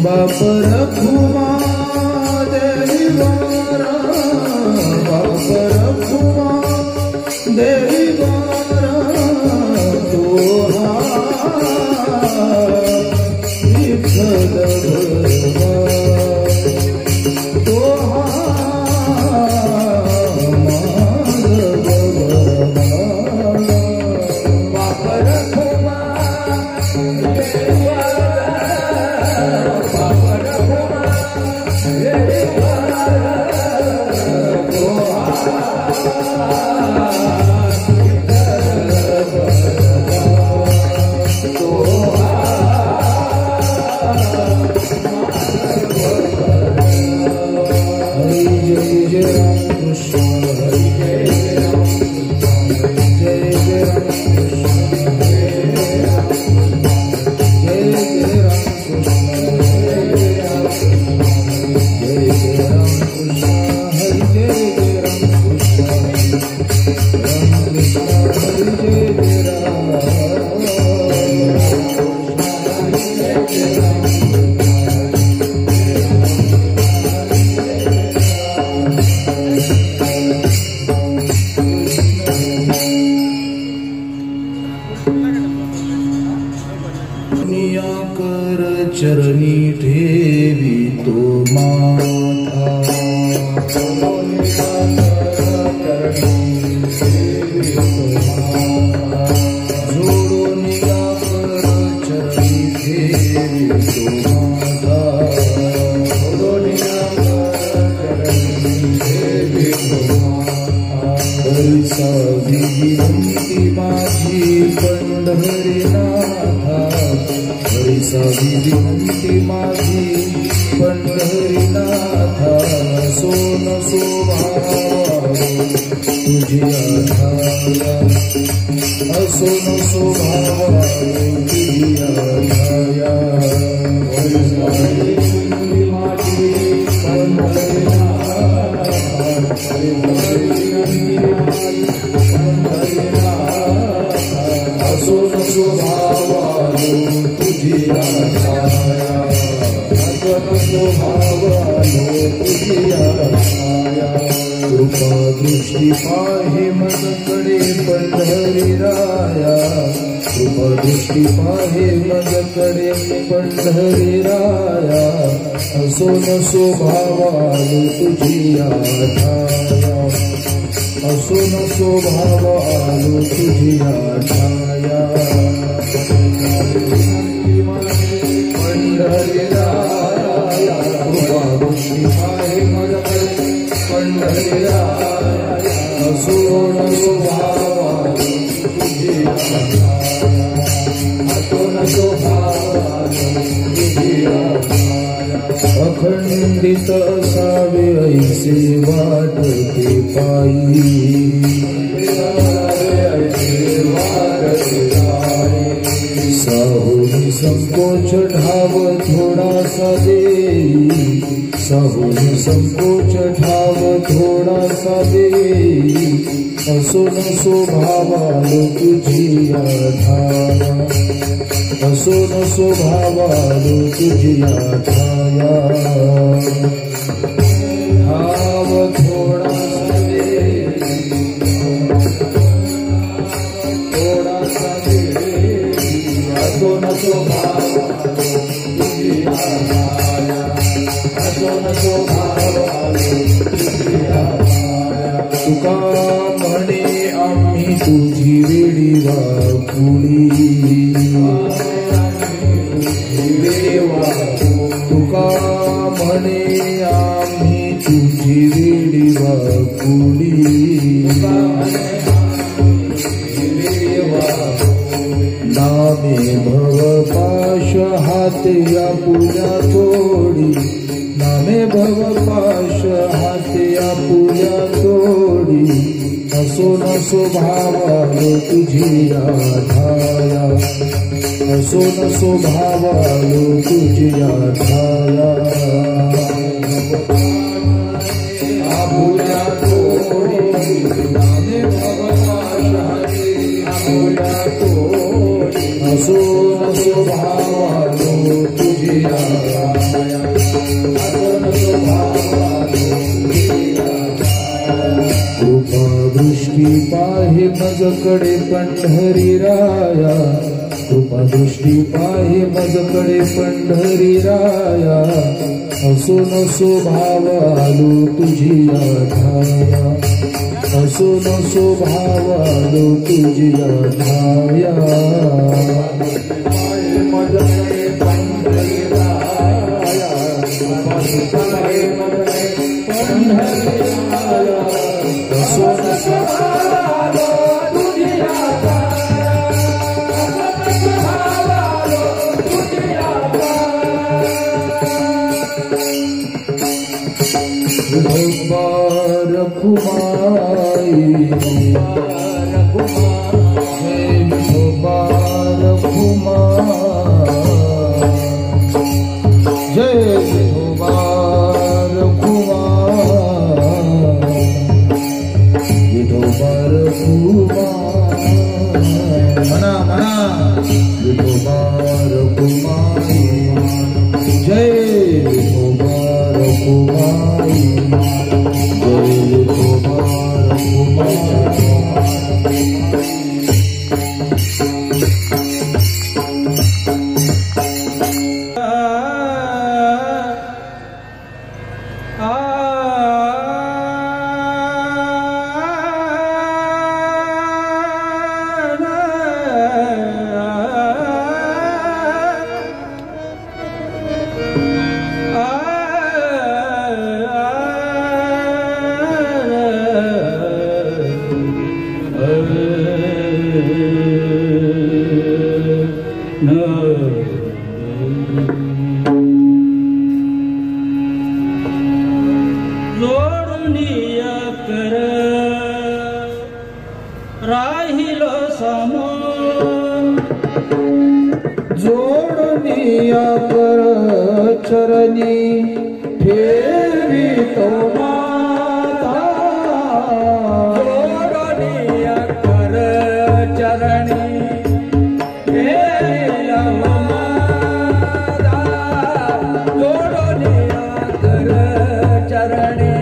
बापर रखुमा देवी वारा बाप रखुमा देवी वारा तोहा विठ्ठल तोहा चरणी ठेवी तो माथा जोडून याकर चरणी ठेवी तो माथा हरीचा विनंती माझी पंढरीनाथा हरीचा विनंती माझी पंढरीनाथा सोन स्वभाव तुझी आधाया असोन स्वभाव तुझी आधाया हरीचा विनंती माझी असोन स्वभाव तुझी आधाया तुझी आधाया कृपा दृष्टी पाहे मजकडे पंढरीराया कृपा दृष्टी पाहे मजकडे पंढरीराया असोन स्वभावालो तुझी आधाया असोन स्वभावालो तुझी आधाया पंढरीराया कृपा दृष्टी पाहे मजकडे पंढरीराया असोन स्वभावालो तुझी आधाया असोन स्वभावालो तुझी आधाया अखंडित असावे ऐसे वाटते पायी साहुनी संकोच ठाव थोडासा देई साहुनी संकोच ठाव थोडासा देई असोन स्वभावालो तुझी आधाया असोन स्वभावालो तुझी आधाया ठाव थोडासा देई थोडासा देई असोन स्वभावालो तुझी आधाया असोन स्वभावालो तुझी आधाया तुका म्हणे आम्ही तुझी वेडी वाकुळी तुका म्हणे आम्ही तुझी वेडी वाकुळी नामे भव पाश हाते आपुल्या तोडी नामे भव पाश हाते आपुल्या तोडी असोन स्वभावालो तुझी आधाया असोन स्वभावालो तुझी आधाया आपुल्या तोडी नामे भव पाश हाते आपुल्या तोडी असोन स्वभावालो तुझी आधाया मजकडे पंढरी राया कृपा दृष्टी पाहे मजकडे पंढरी राया असो नसो भाव आलो तुझी ठाया असो नसो भाव आलो तुझी ठाया मजकडे पंढरी राया असो नसो रघुमाई जय विठोबा रघुमा विठोबा रघुमा मना मना विठोबा रघुमाई जय विठोबा रघुमाई जोडनिया कर चरणी ठेवी तो माता जोडनिया कर चरणी ठेवी माता जोडनिया कर चरणी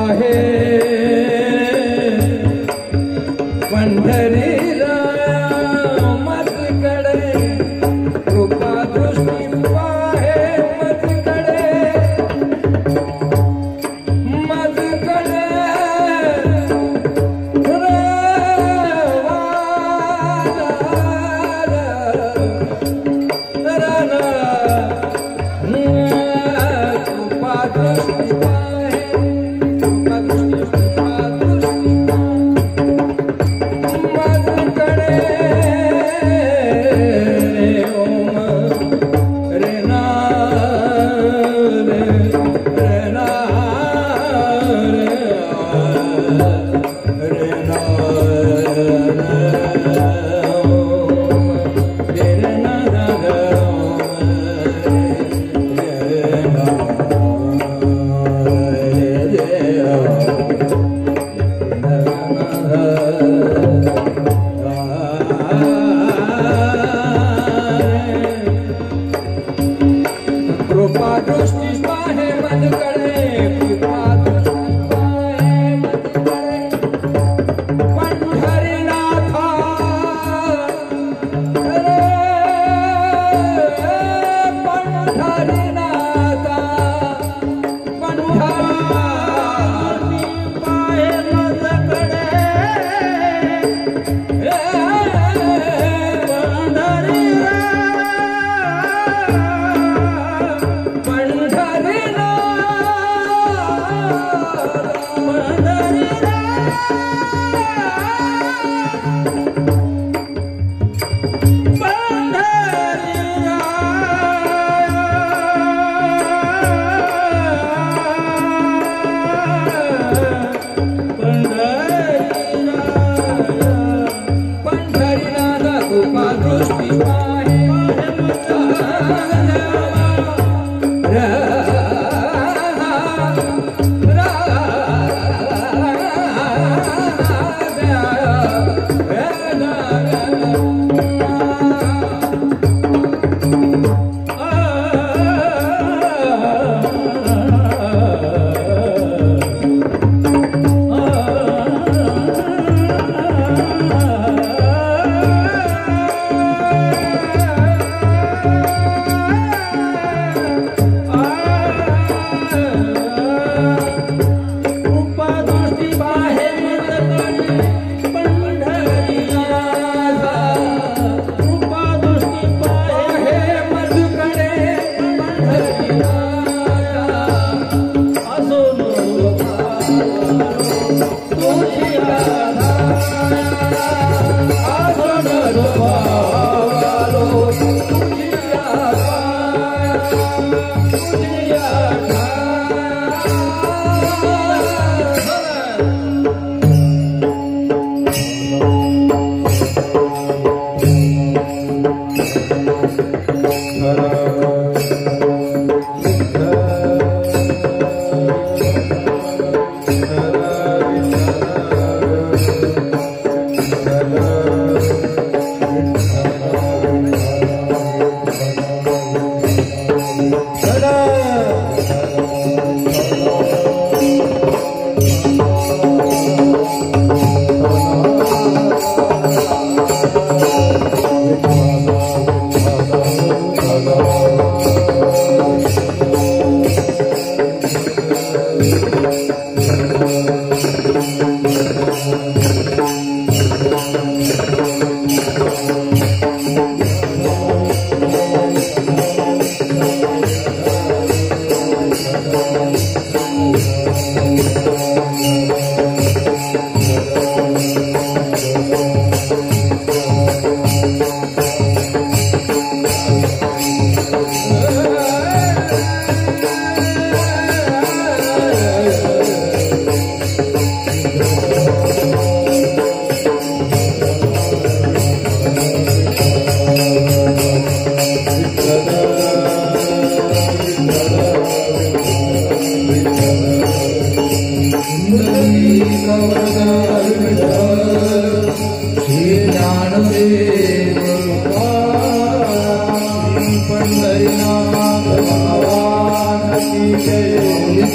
पाहे पंढरीला मजकडे कृपा दृष्टी पाहे मजकडे मजकडे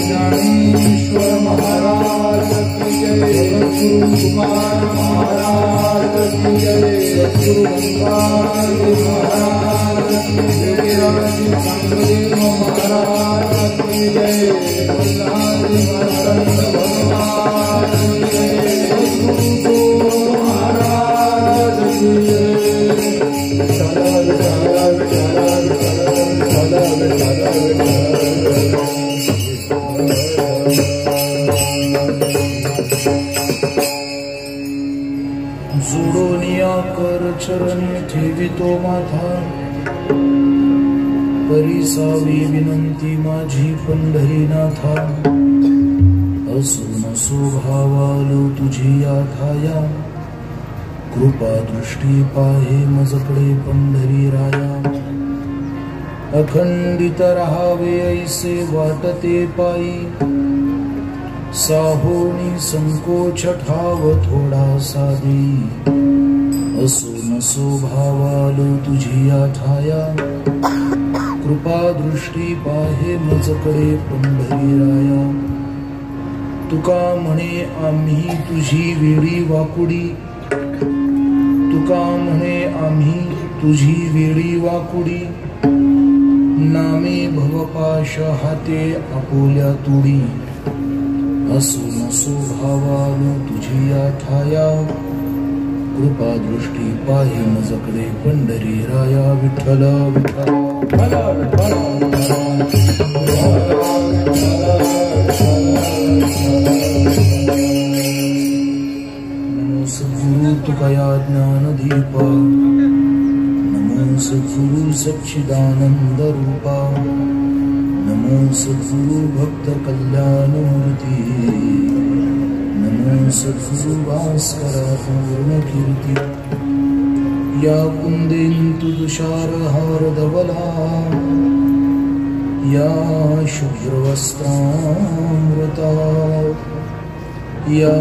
ज्ञानेश्वर महाराज जोडोनिया कर चरणी ठेवितो माथा, परिसावी विनंती माझी पंढरीनाथा. असून स्वभावालो तुझी आठाया, कृपा दृष्टी पाहे मजकडे पंढरी राया. अखंडित राहावे ऐसे वाटते पायी, साहोनी संकोच ठाव थोडा साधी. असून स्वभावालो तुझी आठाया, कृपा दृष्टी पाहे मजकडे पंढरी राया. तुका म्हणे आम्ही तुझी वेळी वाकुडी, तुका म्हणे आम्ही तुझी वेळी वाकुडी. नामे भवपाश हाते आपोल्या तुडी. असून स्वभावालो तुझी आठाया, कृपा दृष्टी पाहे मजकडे पंढरी राया. विठ्ठल विठ्ठल नमो सद्गुरु तुकया ज्ञानदीपा, नमो सद्गुरु सच्चिदानंद रूपा. नमो सद्गुरु भक्त कल्याणमूर्ती, नमो सद्गुरु भास्करा पूर्ण कीर्ती. या कुंदेंतु तुषार हार धवला, या शुभ्रवस्त्रामृता. या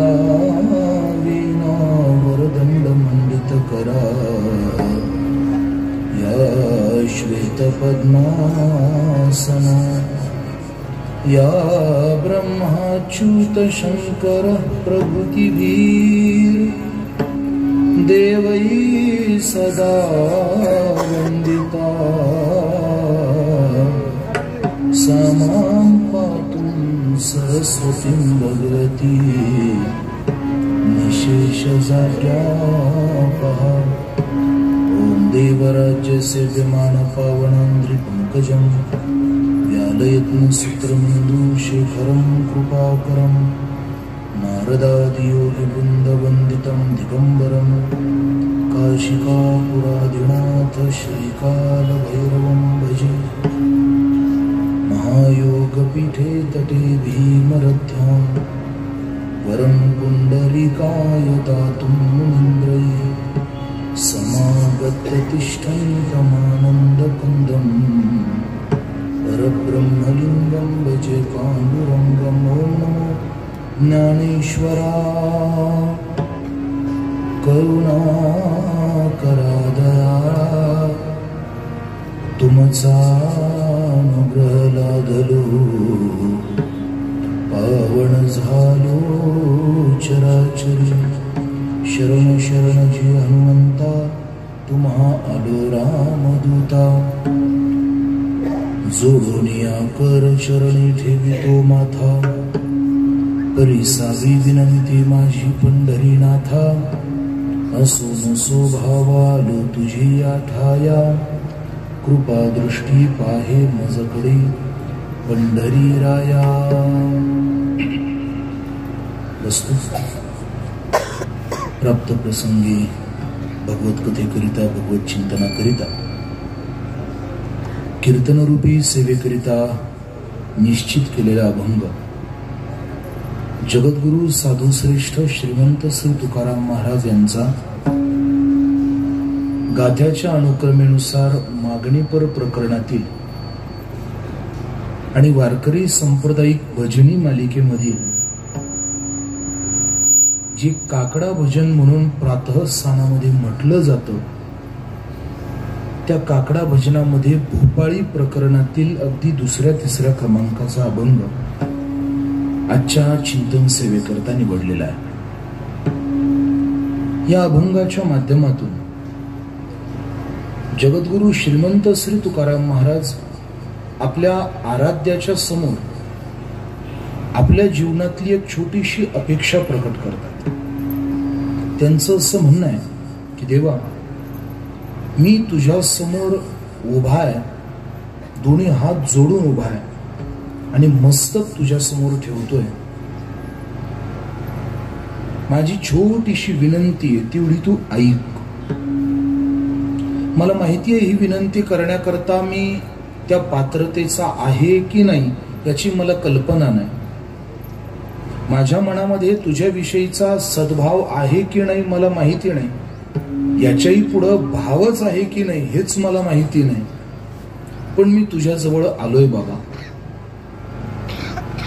वीणा वरदंड मंडित करा, या श्वेत पद्मासना. या ब्रह्माच्युत शंकर प्रभृतिभीर, देवै सदा वंदिता. सामां पातुं सरस्वतीं भगवती, निशेष जाड्यापहा. ओम देवराज्यस्य विमान पावनांद्रि पंकजं, व्यालयत्न सूत्रमिन्दु शेखरं कृपाकरं. नारदादि योगी वृंद वंदितं दिगंबरं, काशिकापुरादिनाथ श्रीकाल भैरवं भजे. महायोगपीठे तटे भीमरथ्यां, वरं पुण्डरीकाय दातुं मुनीन्द्रैः. समागत्य तिष्ठन्तमानन्दकन्दं, परब्रह्मलिङ्गं भजे पाण्डुरङ्गं. ॐ नमो ज्ञानेश्वरा, करुणाकरा तुमचा अनुग्रह लादलो. पावन झालो चराचरी, शरण शरण जी हनुमंता. तुम्हा आलो रामदूता. जोडोनिया कर चरणी ठेवितो माथा, परिसावी विनंती माझी पंढरीनाथा. असून स्वभावालो तुझी आठाया, कृपा दृष्टी पाहे मजकडे पंढरी राया. वस्तु प्राप्त प्रसंगी भगवत कथेकरिता, भगवत चिंतनाकरिता, कीर्तनरूपी सेवेकरिता निश्चित केलेला अभंग जगद्गुरु साधुश्रेष्ठ श्रीमंत श्री तुकाराम महाराज यांचा गाथ्याच्या अनुक्रमेनुसार मागणीपर प्रकरणातील आणि वारकरी सांप्रदायिक भजनी मालिकेमधील जे काकडा भजन म्हणून प्रातःस्थानामध्ये म्हटलं जातं, त्या काकडा भजनामध्ये भोपाळी प्रकरणातील अगदी दुसऱ्या तिसऱ्या क्रमांकाचा अभंग आजच्या चिंतन सेवेकरता निवडलेला आहे. या अभंगाच्या माध्यमातून जगद्गुरु श्रीमंत श्री तुकाराम महाराज आपल्या आराध्याच्या समोर आपल्या जीवनातली एक छोटीशी अपेक्षा प्रकट करतात. त्यांचं असं म्हणणं आहे की देवा, मी तुझ्या समोर उभा आहे, दोन्ही हात जोडून उभा आहे आणि मस्तक तुझ्या समोर ठेवतोय. माझी छोटीशी विनंती आहे, तेवढी तू ऐक. मला माहिती आहे ही विनंती करण्याकरता मी त्या पात्रतेचा आहे की नाही याची मला कल्पना नाही. माझ्या मनामध्ये तुझ्याविषयीचा सद्भाव आहे की नाही मला माहिती नाही. याच्याही पुढं भावच आहे की नाही हेच मला माहिती नाही. पण मी तुझ्या जवळ आलोय बाबा.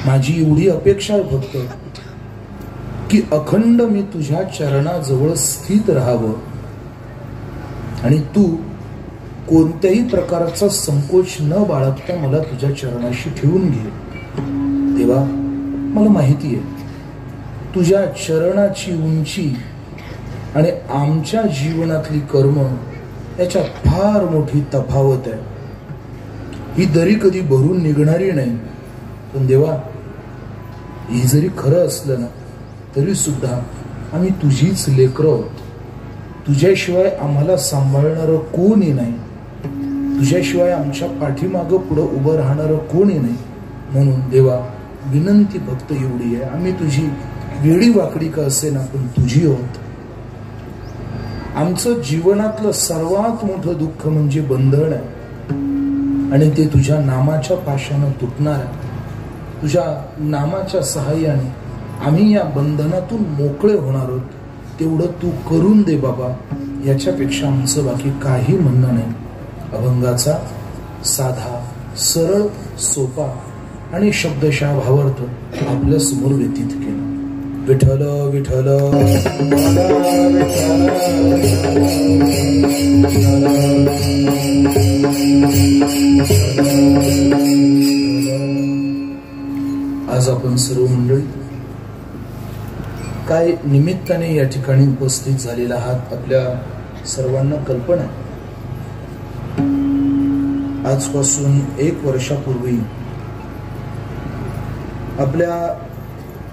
माझी एवढी अपेक्षा आहे फक्त की अखंड मी तुझ्या चरणाजवळ स्थित राहावं आणि तू कोणत्याही प्रकारचा संकोच न बाळगता मला तुझ्या चरणाशी ठेवून घे. देवा, मला माहिती आहे तुझ्या चरणाची उंची आणि आमच्या जीवनातली कर्म याच्यात फार मोठी तफावत आहे. ही दरी कधी भरून निघणारी नाही. पण देवा, हे जरी खरं असलं ना तरी सुद्धा आम्ही तुझीच लेकरं आहोत. तुझ्याशिवाय आम्हाला सांभाळणारं कोणी नाही. तुझ्याशिवाय आमच्या पाठीमागं पुढं उभं राहणारं कोणी नाही. म्हणून देवा, विनंती फक्त एवढी आहे, आम्ही तुझी वेडी वाकडी का असेना पण तुझी आहोत. आमचं जीवनातलं सर्वात मोठं दुःख म्हणजे बंधन आहे आणि ते तुझ्या नामाच्या पाशानं तुटणार आहे. तुझ्या नामाच्या सहाय्याने आम्ही या बंधनातून मोकळे होणार आहोत. तेवढं तू करून दे बाबा. याच्यापेक्षा आमचं बाकी काही म्हणणं नाही. अभंगाचा साधा, सरळ, सोपा आणि शब्दशः भावार्थ आपल्या समोर व्यतीत केला. विठ्ठल विठ्ठल आज आपण सर्व मंडळी काय निमित्ताने या ठिकाणी उपस्थित झालेला आहात आपल्या सर्वांना कल्पना आहे. आजपासून 1 वर्षापूर्वी आपल्या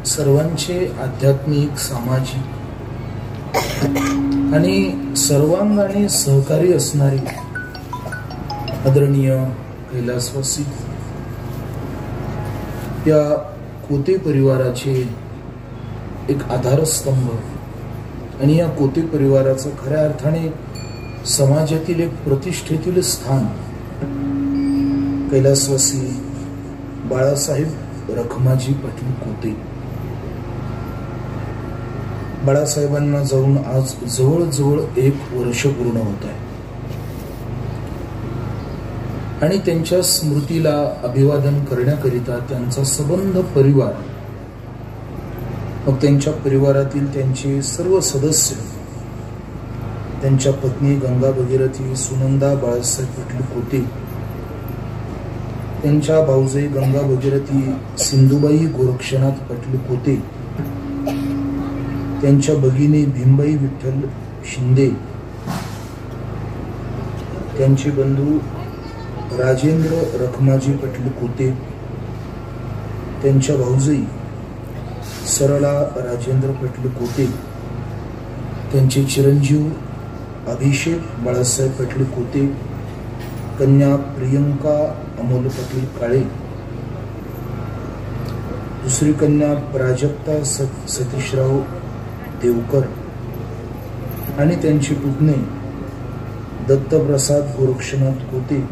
सर्वांचे आध्यात्मिक, सामाजिक आणि सर्वांगाने सहकारी असणारी आदरणीय कैलासवासी या कोते परिवाराचे एक आधारस्तंभ आणि या कोते परिवाराचं खऱ्या अर्थाने समाजातील एक प्रतिष्ठेतील स्थान कैलासवासी बाळासाहेब रखमाजी पाटील कोते. बाळासाहेबांना जाऊन आज जवळजवळ 1 वर्ष पूर्ण होत आहे आणि त्यांच्या स्मृतीला अभिवादन करण्याकरिता त्यांचा सबंध परिवार, मग त्यांच्या परिवारातील त्यांचे सर्व सदस्य, त्यांच्या पत्नी गंगा भगीरथी सुनंदा बाळासाहेब पाटील कोते, त्यांच्या भाऊजाई गंगा भगीरथी सिंधुबाई गोरक्षनाथ पाटील कोते, त्यांच्या भगिनी भीमबाई विठ्ठल शिंदे, त्यांचे बंधू राजेंद्र रखमाजी पाटील कोते, त्यांच्या भाऊजाई सरला राजेंद्र पाटील कोते, त्यांचे चिरंजीव अभिषेक बाळासाहेब पाटील कोते, कन्या प्रियंका अमोल पाटील काळे, दुसरी कन्या प्राजक्ता सतीशराव देवकर आणि त्यांची पुतणे दत्तप्रसाद गोरक्षनाथ कोते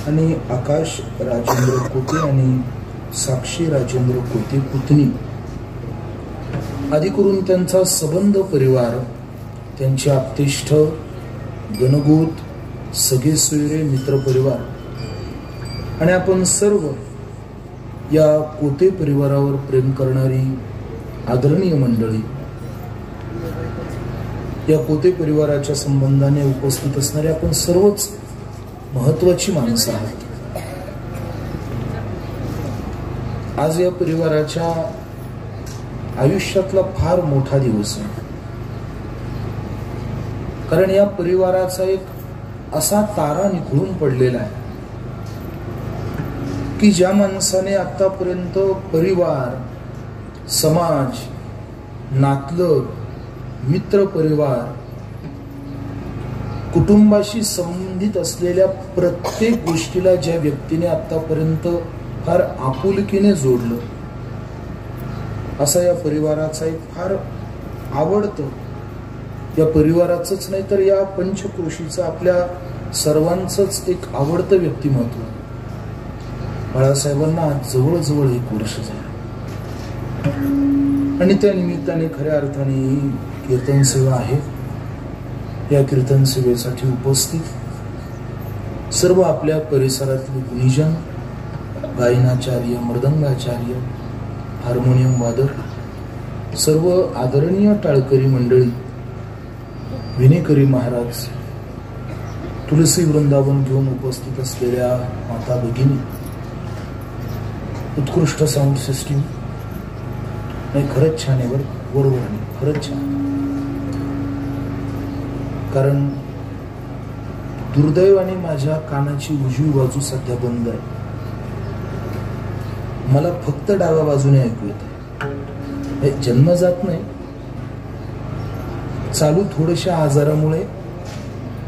आणि आकाश राजेंद्र कोते आणि साक्षी राजेंद्र कोते पुतणी, आदी करून त्यांचा सबंध परिवार, त्यांचे आप्तेष्ट, गणगोत, सगळे सोयरे, मित्र परिवार आणि आपण सर्व या कोते परिवारावर प्रेम करणारी आदरणीय मंडळी, या कोते परिवाराच्या संबंधाने उपस्थित असणारे आपण सर्वच महत्वाची माणसं आहात. आज या परिवाराच्या आयुष्यातला फार मोठा दिवस आहे. कारण या परिवाराचा एक असा तारा निखळून पडलेला आहे की ज्या माणसाने आतापर्यंत परिवार, समाज, नातलग, मित्र परिवार, कुटुंबाशी संबंधित असलेल्या प्रत्येक गोष्टीला ज्या व्यक्तीने आतापर्यंत फार आपुलकीने जोडलं, असा या परिवाराचा एक फार आवडतं, या परिवाराचंच नाही तर या पंचक्रोशीचं आपल्या सर्वांचंच एक आवडतं व्यक्तिमत्व बाळासाहेबांना जवळजवळ 1 वर्ष झालं. आणि त्या निमित्ताने खऱ्या अर्थाने ही कीर्तन सेवा आहे. या कीर्तन सेवेसाठी उपस्थित सर्व आपल्या परिसरातले गुणीजन, गायनाचार्य, मृदंगाचार्य, हार्मोनियम वादक, सर्व आदरणीय टाळकरी मंडळी, विनेकरी महाराज, तुलसी वृंदावन घेऊन उपस्थित असलेल्या माता भगिनी, उत्कृष्ट साऊंड सिस्टीम, नाही खरंच छान आहे बरोबर नाही, खरंच छान. कारण दुर्दैवाने माझ्या कानाची उजवी बाजू सध्या बंद आहे. मला फक्त डाव्या बाजूने ऐकू येते. जन्मजात नाही, चालू थोड्याशा आजारामुळे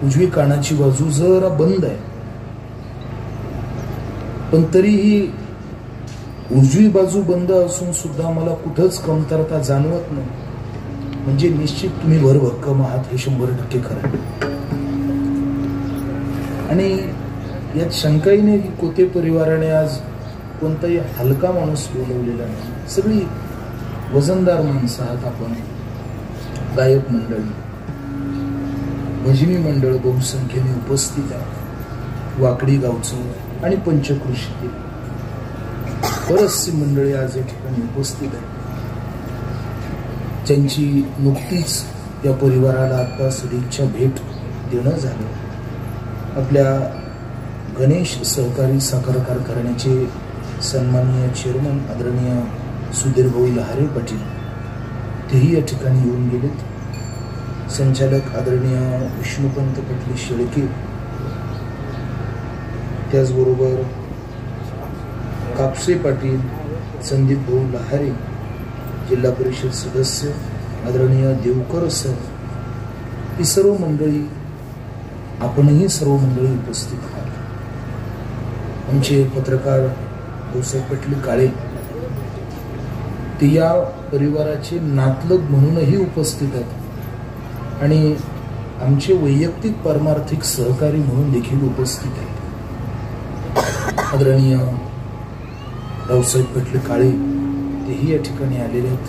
उजवी कानाची बाजू जरा बंद आहे. पण तरीही उजवी बाजू बंद असून सुद्धा मला कुठंच कमतरता जाणवत नाही. म्हणजे निश्चित तुम्ही भरभक्कम आहात हे 100% खरं आहे. आणि यात शंकाही नाही की कोते परिवाराने आज कोणताही हलका माणूस बोलवलेला नाही. सगळी वजनदार माणसं आहात आपण. गायक मंडळी, भजनी मंडळ बहुसंख्येने उपस्थित आहे. वाकडी गावचं आणि पंचक्रोशीतील बरीचशी मंडळी आज या ठिकाणी उपस्थित आहे, ज्यांची नुकतीच या परिवाराला आता सदिच्छा भेट देणं झालं. आपल्या गणेश सहकारी साखर कारखान्याचे सन्माननीय चेअरमन आदरणीय सुधीर भाऊ लहारे पाटील, तेही या ठिकाणी येऊन गेलेत. संचालक आदरणीय विष्णुपंत पाटील शेळके, त्याचबरोबर कापसे पाटील, संदीप भाऊ लहारे, जिल्हा परिषद सदस्य आदरणीय देवकर सर, ही सर्व मंडळी, आपणही सर्व मंडळी उपस्थित आहात. आमचे पत्रकार भाऊसाहेब पाटील काळे, ते या परिवाराचे नातलग म्हणूनही उपस्थित आहेत आणि आमचे वैयक्तिक पारमार्थिक सहकारी म्हणून देखील उपस्थित आहेत. आदरणीय रावसाहेब पाटील काळे, तेही या ठिकाणी आलेले आहेत.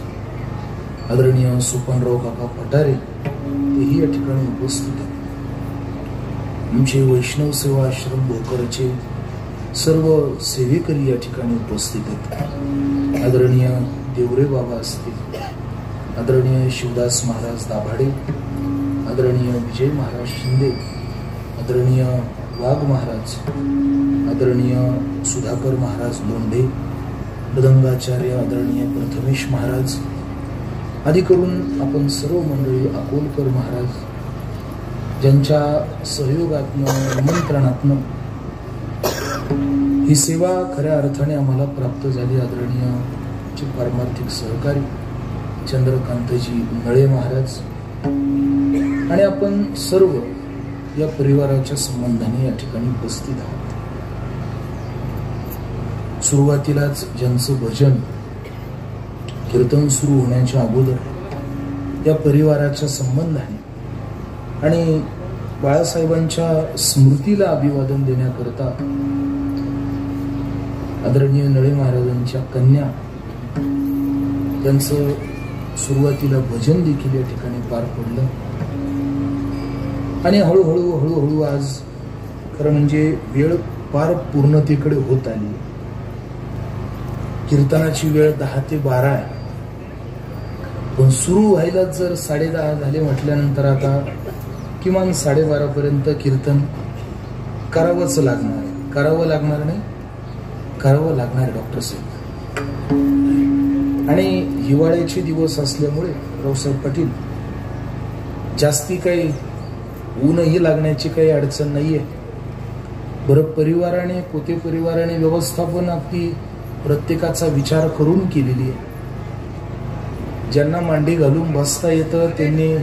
आदरणीय सोपानराव काका पठारे, तेही या ठिकाणी उपस्थित आहेत. आमचे वैष्णव सेवा आश्रम भोकरचे सर्व सेवेकरी या ठिकाणी उपस्थित आहेत. आदरणीय देवरे बाबा असतील, आदरणीय शिवदास महाराज दाभाडे, आदरणीय विजय महाराज शिंदे, आदरणीय वाघ महाराज, आदरणीय सुधाकर महाराज लोंढे, मृदंगाचार्य आदरणीय प्रथमेश महाराज, आदी करून आपण सर्व मंडळी, अकोलकर महाराज, ज्यांच्या सहयोगातनं, निमंत्रणातनं ही सेवा खऱ्या अर्थाने आम्हाला प्राप्त झाली. आदरणीय पारमार्थिक सहकारी चंद्रकांतजी नळे महाराज आणि आपण सर्व या परिवाराच्या संबंधाने या ठिकाणी उपस्थित आहोत. सुरुवातीलाच ज्यांचं भजन कीर्तन सुरू होण्याच्या अगोदर या परिवाराच्या संबंधाने आणि बाळासाहेबांच्या स्मृतीला अभिवादन देण्याकरता आदरणीय नळे महाराजांच्या कन्या त्यांचं सुरुवातीला भजन देखील या ठिकाणी पार पडलं. आणि हळूहळू आज खरं म्हणजे वेळ पार पूर्णतेकडे होत आली. कीर्तनाची वेळ 10 ते 12 आहे, पण सुरू व्हायला जर 10:30 झाले म्हटल्यानंतर आता किमान 12:30 पर्यंत कीर्तन करावंच लागणार आहे. करावं लागणार नाही, करावं लागणार डॉक्टर साहेब. आणि हिवाळ्याचे दिवस असल्यामुळे रावसाहेब पाटील जास्ती काही ऊनही लागण्याची काही अडचण नाहीये. बरं, परिवाराने पोते परिवाराने व्यवस्थापन अगदी प्रत्येकाचा विचार करून केलेली आहे. ज्यांना मांडी घालून बसता येतं त्यांनी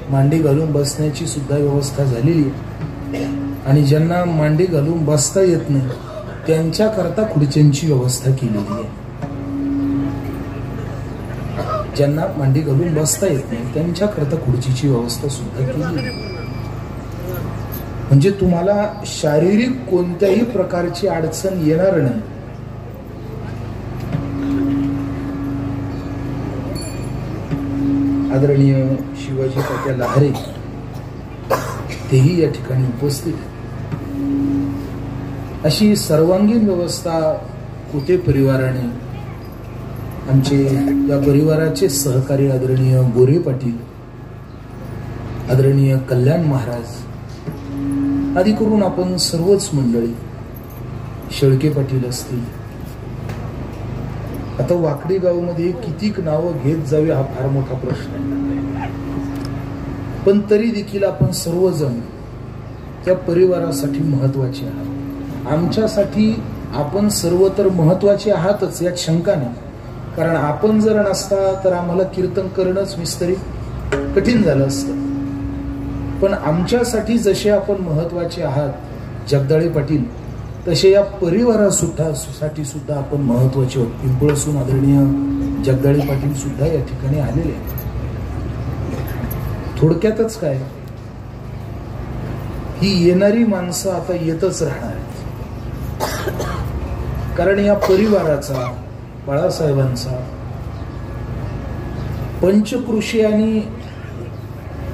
मांडी घालून बसण्याची सुद्धा व्यवस्था झालेली आहे आणि ज्यांना मांडी घालून बसता येत नाही त्यांच्याकरता खुर्च्यांची व्यवस्था केलेली आहे. ज्यांना मांडी घालून बसता येत नाही त्यांच्याकरता खुर्चीची व्यवस्था सुद्धा केली आहे. म्हणजे तुम्हाला शारीरिक कोणत्याही प्रकारची अडचण येणार नाही. आदरणीय शिवाजी तात्या लहारे तेही या ठिकाणी उपस्थित. अशी सर्वांगीण व्यवस्था कुटे परिवाराने, आमचे या परिवाराचे सहकारी आदरणीय गोरे पाटील, आदरणीय कल्याण महाराज आदी करून आपण सर्वच मंडळी, शेळके पाटील असतील, आता वाकडी गावमध्ये कितीक नावं घेत जावे हा फार मोठा प्रश्न आहे. पण तरी देखील आपण सर्वजण त्या परिवारासाठी महत्वाचे आहात. आमच्यासाठी आपण सर्व तर महत्वाचे आहातच यात शंका नाही. कारण आपण जर नसता तर आम्हाला कीर्तन करणंच विस्तरित कठीण झालं असतं. पण आमच्यासाठी जसे आपण महत्वाचे आहात जगदाळे पाटील, तसे या परिवारासाठी सुद्धा आपण महत्वाचे आहोत. पिंपळसून आदरणीय जगदाळे पाटील सुद्धा या ठिकाणी आलेले आहेत. थोडक्यातच काय, ही येणारी माणसं आता येतच राहणार आहेत. कारण या परिवाराचा, बाळासाहेबांचा पंचकृषी आणि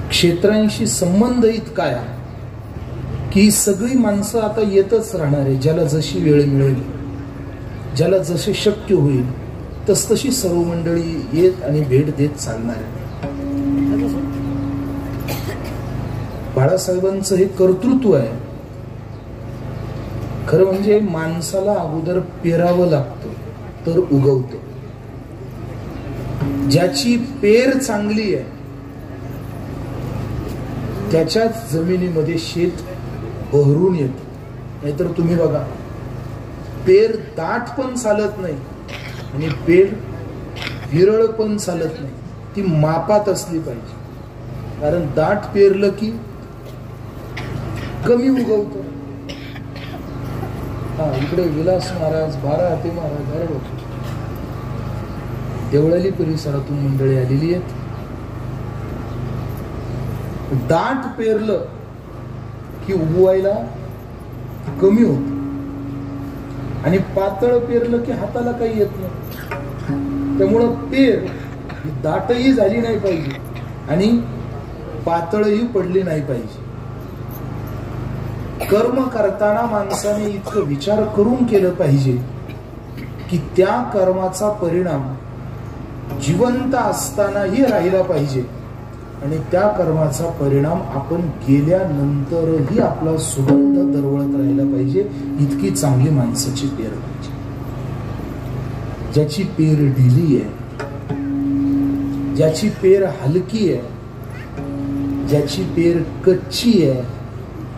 क्षेत्रांशी संबंध इतका आहे की सगळी माणसं आता येतच राहणार आहे. ज्याला जशी वेळ मिळेल, ज्याला जसे शक्य होईल तसतशी सर्व मंडळी येत आणि भेट देत चालणार आहे. बाळासाहेबांचं हे कर्तृत्व आहे. खरं म्हणजे माणसाला अगोदर पेरावं लागतं तर उगवतं. ज्याची पेर चांगली आहे त्याच्याच जमिनीमध्ये शेत बहरून येत. नाहीतर तुम्ही बघा, पेर दाट पण चालत नाही आणि पेर विरळ पण चालत नाही. ती मापात असली पाहिजे. कारण दाट पेरलं की कमी उगवतं. हा, इकडे विलास महाराज, 12 हाती महाराज, अरे बघ, देवळाली परिसरातून मंडळी आलेली आहेत. दाट पेरलं की उगवायला कमी होत आणि पातळ पेरलं की हाताला काही येत नाही. त्यामुळं पेर दाटही झाली नाही पाहिजे आणि पातळही पडली नाही पाहिजे. कर्म करताना माणसाने इतकं विचार करून केलं पाहिजे की त्या कर्माचा परिणाम जिवंत असतानाही राहिला पाहिजे आणि त्या कर्माचा परिणाम आपण गेल्यानंतरही आपला सुगंध दरवळत राहिला पाहिजे. इतकी चांगली माणसाची पेर पाहिजे. ज्याची पेर ढिली आहे, ज्याची पेर हलकी आहे, ज्याची पेर कच्ची आहे,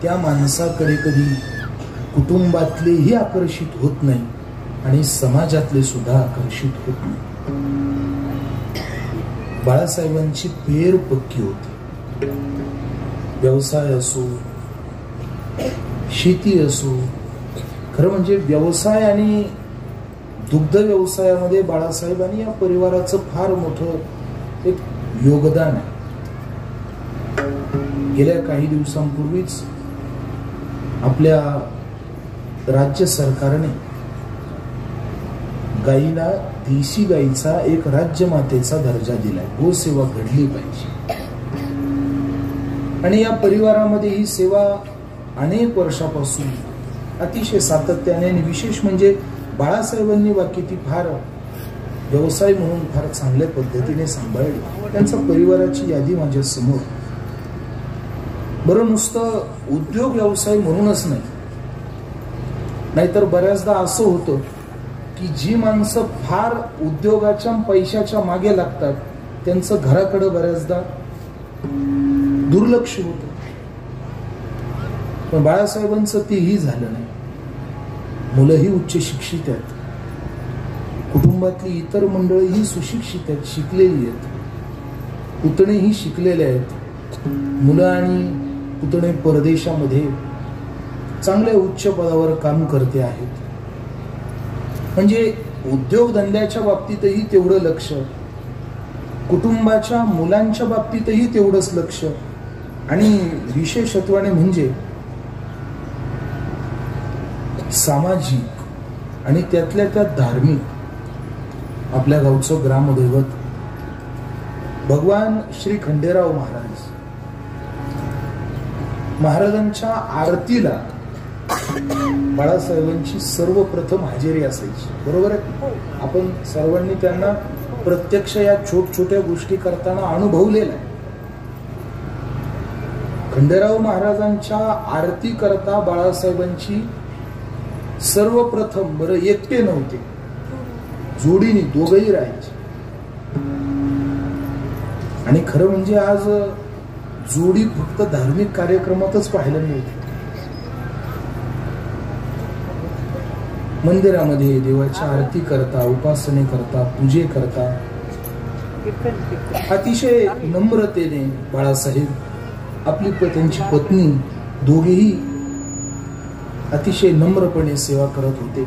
त्या माणसाकडे कधी कुटुंबातलेही आकर्षित होत नाही आणि समाजातले सुद्धा आकर्षित होत नाही. बाळासाहेबांची पेर पक्की होती. व्यवसाय असो, शेती असो, खरं म्हणजे व्यवसाय आणि दुग्ध व्यवसायामध्ये बाळासाहेबांनी या परिवाराचं फार मोठं एक योगदान आहे. गेल्या काही दिवसांपूर्वीच आपल्या राज्य सरकारने गाईला देशी गाईचा एक राज्यमातेचा दर्जा दिलाय. गोसेवा घडली पाहिजे आणि या परिवारामध्ये ही सेवा अनेक वर्षापासून अतिशय सातत्याने आणि विशेष म्हणजे बाळासाहेबांनी बाकी ती फार व्यवसाय म्हणून फार चांगल्या पद्धतीने सांभाळली. त्यांचा परिवाराची यादी माझ्या समोर. बरं, नुसतं उद्योग व्यवसाय म्हणूनच नाही, नाहीतर बऱ्याचदा असं होतं की जी माणसं फार उद्योगाच्या पैशाच्या मागे लागतात त्यांचं घराकडे बऱ्याचदा दुर्लक्ष होतं. पण बाळासाहेबांचं तेही झालं नाही. मुलंही उच्च शिक्षित आहेत, कुटुंबातली इतर मंडळीही सुशिक्षित आहेत, शिकलेली आहेत, पुतणेही शिकलेले आहेत. मुलं आणि पुतणे परदेशामध्ये चांगल्या उच्च पदावर काम करते आहेत. म्हणजे उद्योगधंद्याच्या बाबतीतही तेवढं लक्ष, कुटुंबाच्या मुलांच्या बाबतीतही तेवढंच लक्ष, आणि विशेषत्वाने म्हणजे सामाजिक आणि त्यातल्या त्या धार्मिक आपल्या गावचं ग्रामदैवत भगवान श्री खंडेराव महाराजांच्या आरतीला बाळासाहेबांची सर्वप्रथम हजेरी असायची. बरोबर आहे. आपण सर्वांनी त्यांना प्रत्यक्ष या छोट्या गोष्टी करताना अनुभवलेला आहे. खंडेराव महाराजांच्या आरती करता बाळासाहेबांची सर्वप्रथम, बरं एकटे नव्हते, जोडीने दोघही राहायचे. आणि खरं म्हणजे आज जोडी फक्त धार्मिक कार्यक्रमातच पाहायला मिळते. मंदिरामध्ये देवाची आरती करता, उपासने करता, पूजे करता अतिशय नम्रतेने बाळासाहेब आपली त्यांची पत्नी दोघेही अतिशय नम्रपणे सेवा करत होते.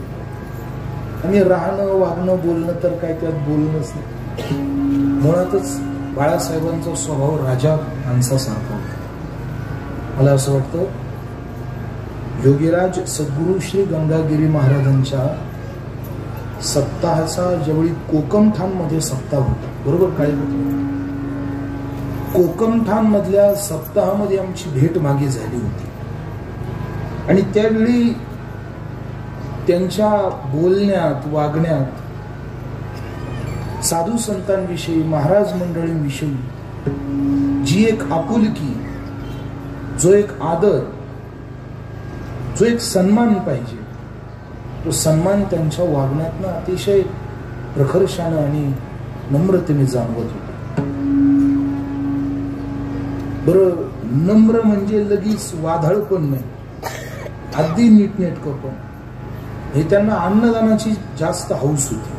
आणि राहणं, वागणं, बोलणं तर काय त्यात बोलणंच नाही. मुळातच बाळासाहेबांचा स्वभाव राजा माणसासारखा होता. मला असं वाटतं योगीराज सद्गुरू श्री गंगागिरी महाराजांच्या सप्ताहाचा ज्यावेळी कोकमठाण मध्ये सप्ताह होता, बरोबर काय होतं, कोकमठाण मधल्या सप्ताहामध्ये आमची भेट मागे झाली होती. आणि त्यावेळी त्यांच्या बोलण्यात, वागण्यात साधू संतांविषयी, महाराज मंडळींविषयी जी एक आपुलकी, जो एक आदर, जो एक सन्मान पाहिजे, तो सन्मान त्यांच्या वागण्यातनं अतिशय प्रखरशानं आणि नम्रतेने जाणवत होता. बरं, नम्र म्हणजे लगेच वाधाळ पण नाही, अगदी नीटनेटकं पण. हे त्यांना अन्नदानाची जास्त हौस होती.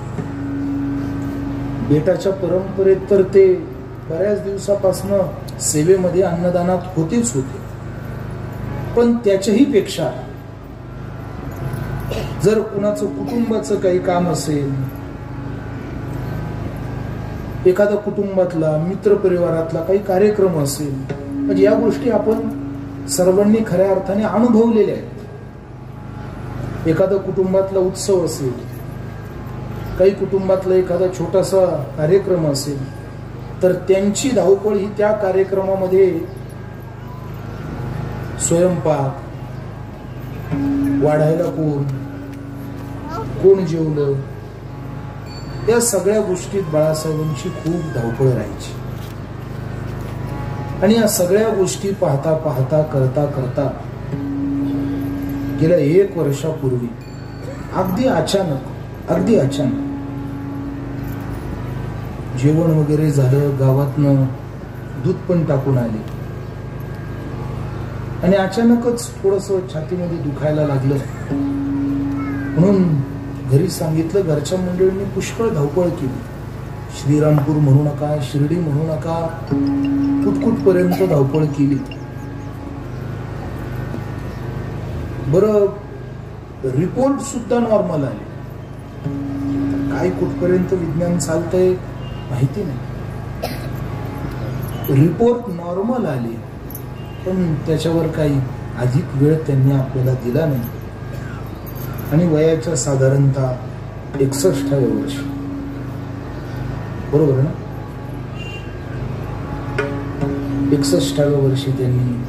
बेटाच्या परंपरेत तर ते बऱ्याच दिवसापासून सेवेमध्ये अन्नदानात होतेच होते. पण त्याच्याही पेक्षा जर कुणाचं कुटुंबाचं काही काम असेल, एखादा कुटुंबातला, मित्र परिवारातला काही कार्यक्रम असेल, म्हणजे या गोष्टी आपण सर्वांनी खऱ्या अर्थाने अनुभवलेल्या आहेत. एखादा कुटुंबातला उत्सव असेल, काही कुटुंबातला एखादा छोटासा कार्यक्रम असेल, तर त्यांची धावपळ ही त्या कार्यक्रमामध्ये स्वयंपाक, वाढायला कोण जेवलं, या सगळ्या गोष्टीत बाळासाहेबांची खूप धावपळ राहायची. आणि या सगळ्या गोष्टी पाहता पाहता, करता करता गेल्या 1 वर्षापूर्वी अगदी अचानक जेवण वगैरे झालं, गावातनं दूध पण टाकून आले, आणि अचानकच थोडस छातीमध्ये दुखायला लागलं. म्हणून घरी सांगितलं. घरच्या मंडळींनी पुष्कळ धावपळ केली. श्रीरामपूर म्हणू नका, शिर्डी म्हणू नका, कुठकुठपर्यंत धावपळ केली. बरं, रिपोर्ट सुद्धा नॉर्मल आले. काय कुठपर्यंत विज्ञान चालतंय माहिती नाही. रिपोर्ट नॉर्मल आले, पण त्याच्यावर काही अधिक वेळ त्यांनी आपल्याला दिला नाही. आणि वयाच्या साधारणतः 61व्या वर्षी, बरोबर ना, 61व्या वर्षी त्यांनी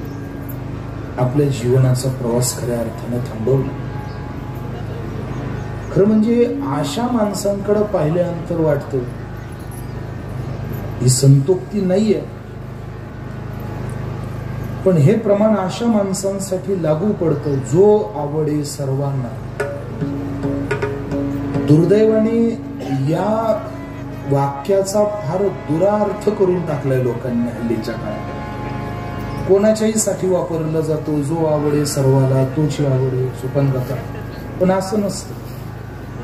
आपल्या जीवनाचा प्रवास खऱ्या अर्थाने थांबवला. खरं म्हणजे अशा माणसांकडे पाहिल्यानंतर वाटतं ही संतोक्ती नाहीये, पण हे प्रमाण अशा माणसांसाठी लागू पडतं जो आवडे सर्वांना. दुर्दैवाने या वाक्याचा फार दुरार्थ करून टाकलाय लोकांनी हल्लीच्या काळात. कोणाच्याही साठी वापरला जातो, जो आवडे सर्वाला तोची आवडे सुपंगता. पण असं नसतं.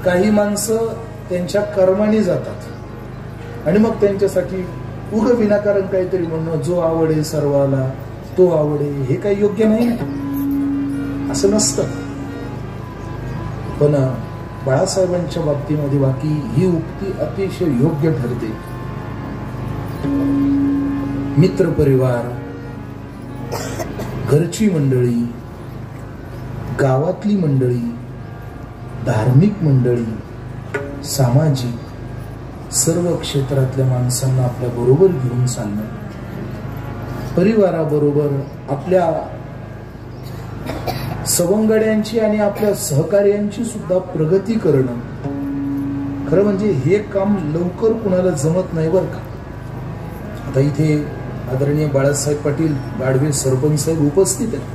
काही माणसं त्यांच्या कर्माने जातात आणि मग त्यांच्यासाठी उग विनाकारण काहीतरी म्हणणं, जो आवडे सर्वाला तो आवडे, हे काही योग्य नाही, असं नसतं. पण बाळासाहेबांच्या बाबतीमध्ये बाकी ही उक्ती अतिशय योग्य ठरते. मित्र परिवार, घरची मंडळी, गावातली मंडळी, धार्मिक मंडळी, सामाजिक सर्व क्षेत्रातल्या माणसांना आपल्या बरोबर घेऊन चालणं, परिवाराबरोबर आपल्या सवंगड्यांची आणि आपल्या सहकार्यांची सुद्धा प्रगती करणं. खरं म्हणजे हे काम लवकर कुणाला जमत नाही बरं का. आता इथे आदरणीय बाळासाहेब पाटील गाढवे सरपंच साहेब उपस्थित आहेत.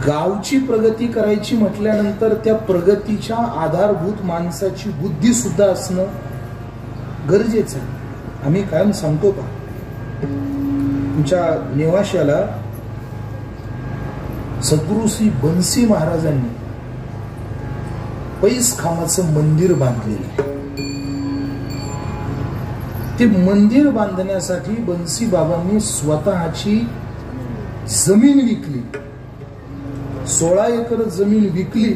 गावची प्रगती करायची म्हटल्यानंतर त्या प्रगतीच्या आधारभूत माणसाची बुद्धी सुद्धा असणं गरजेचं आहे. आम्ही कायम सांगतो का, तुमच्या नेवाशाला सद्गुरू श्री बन्सी महाराजांनी पैस खामाचं मंदिर बांधलेलं. ते मंदिर बांधण्यासाठी बन्सी बाबांनी स्वतःची जमीन विकली. 16 एकर जमीन विकली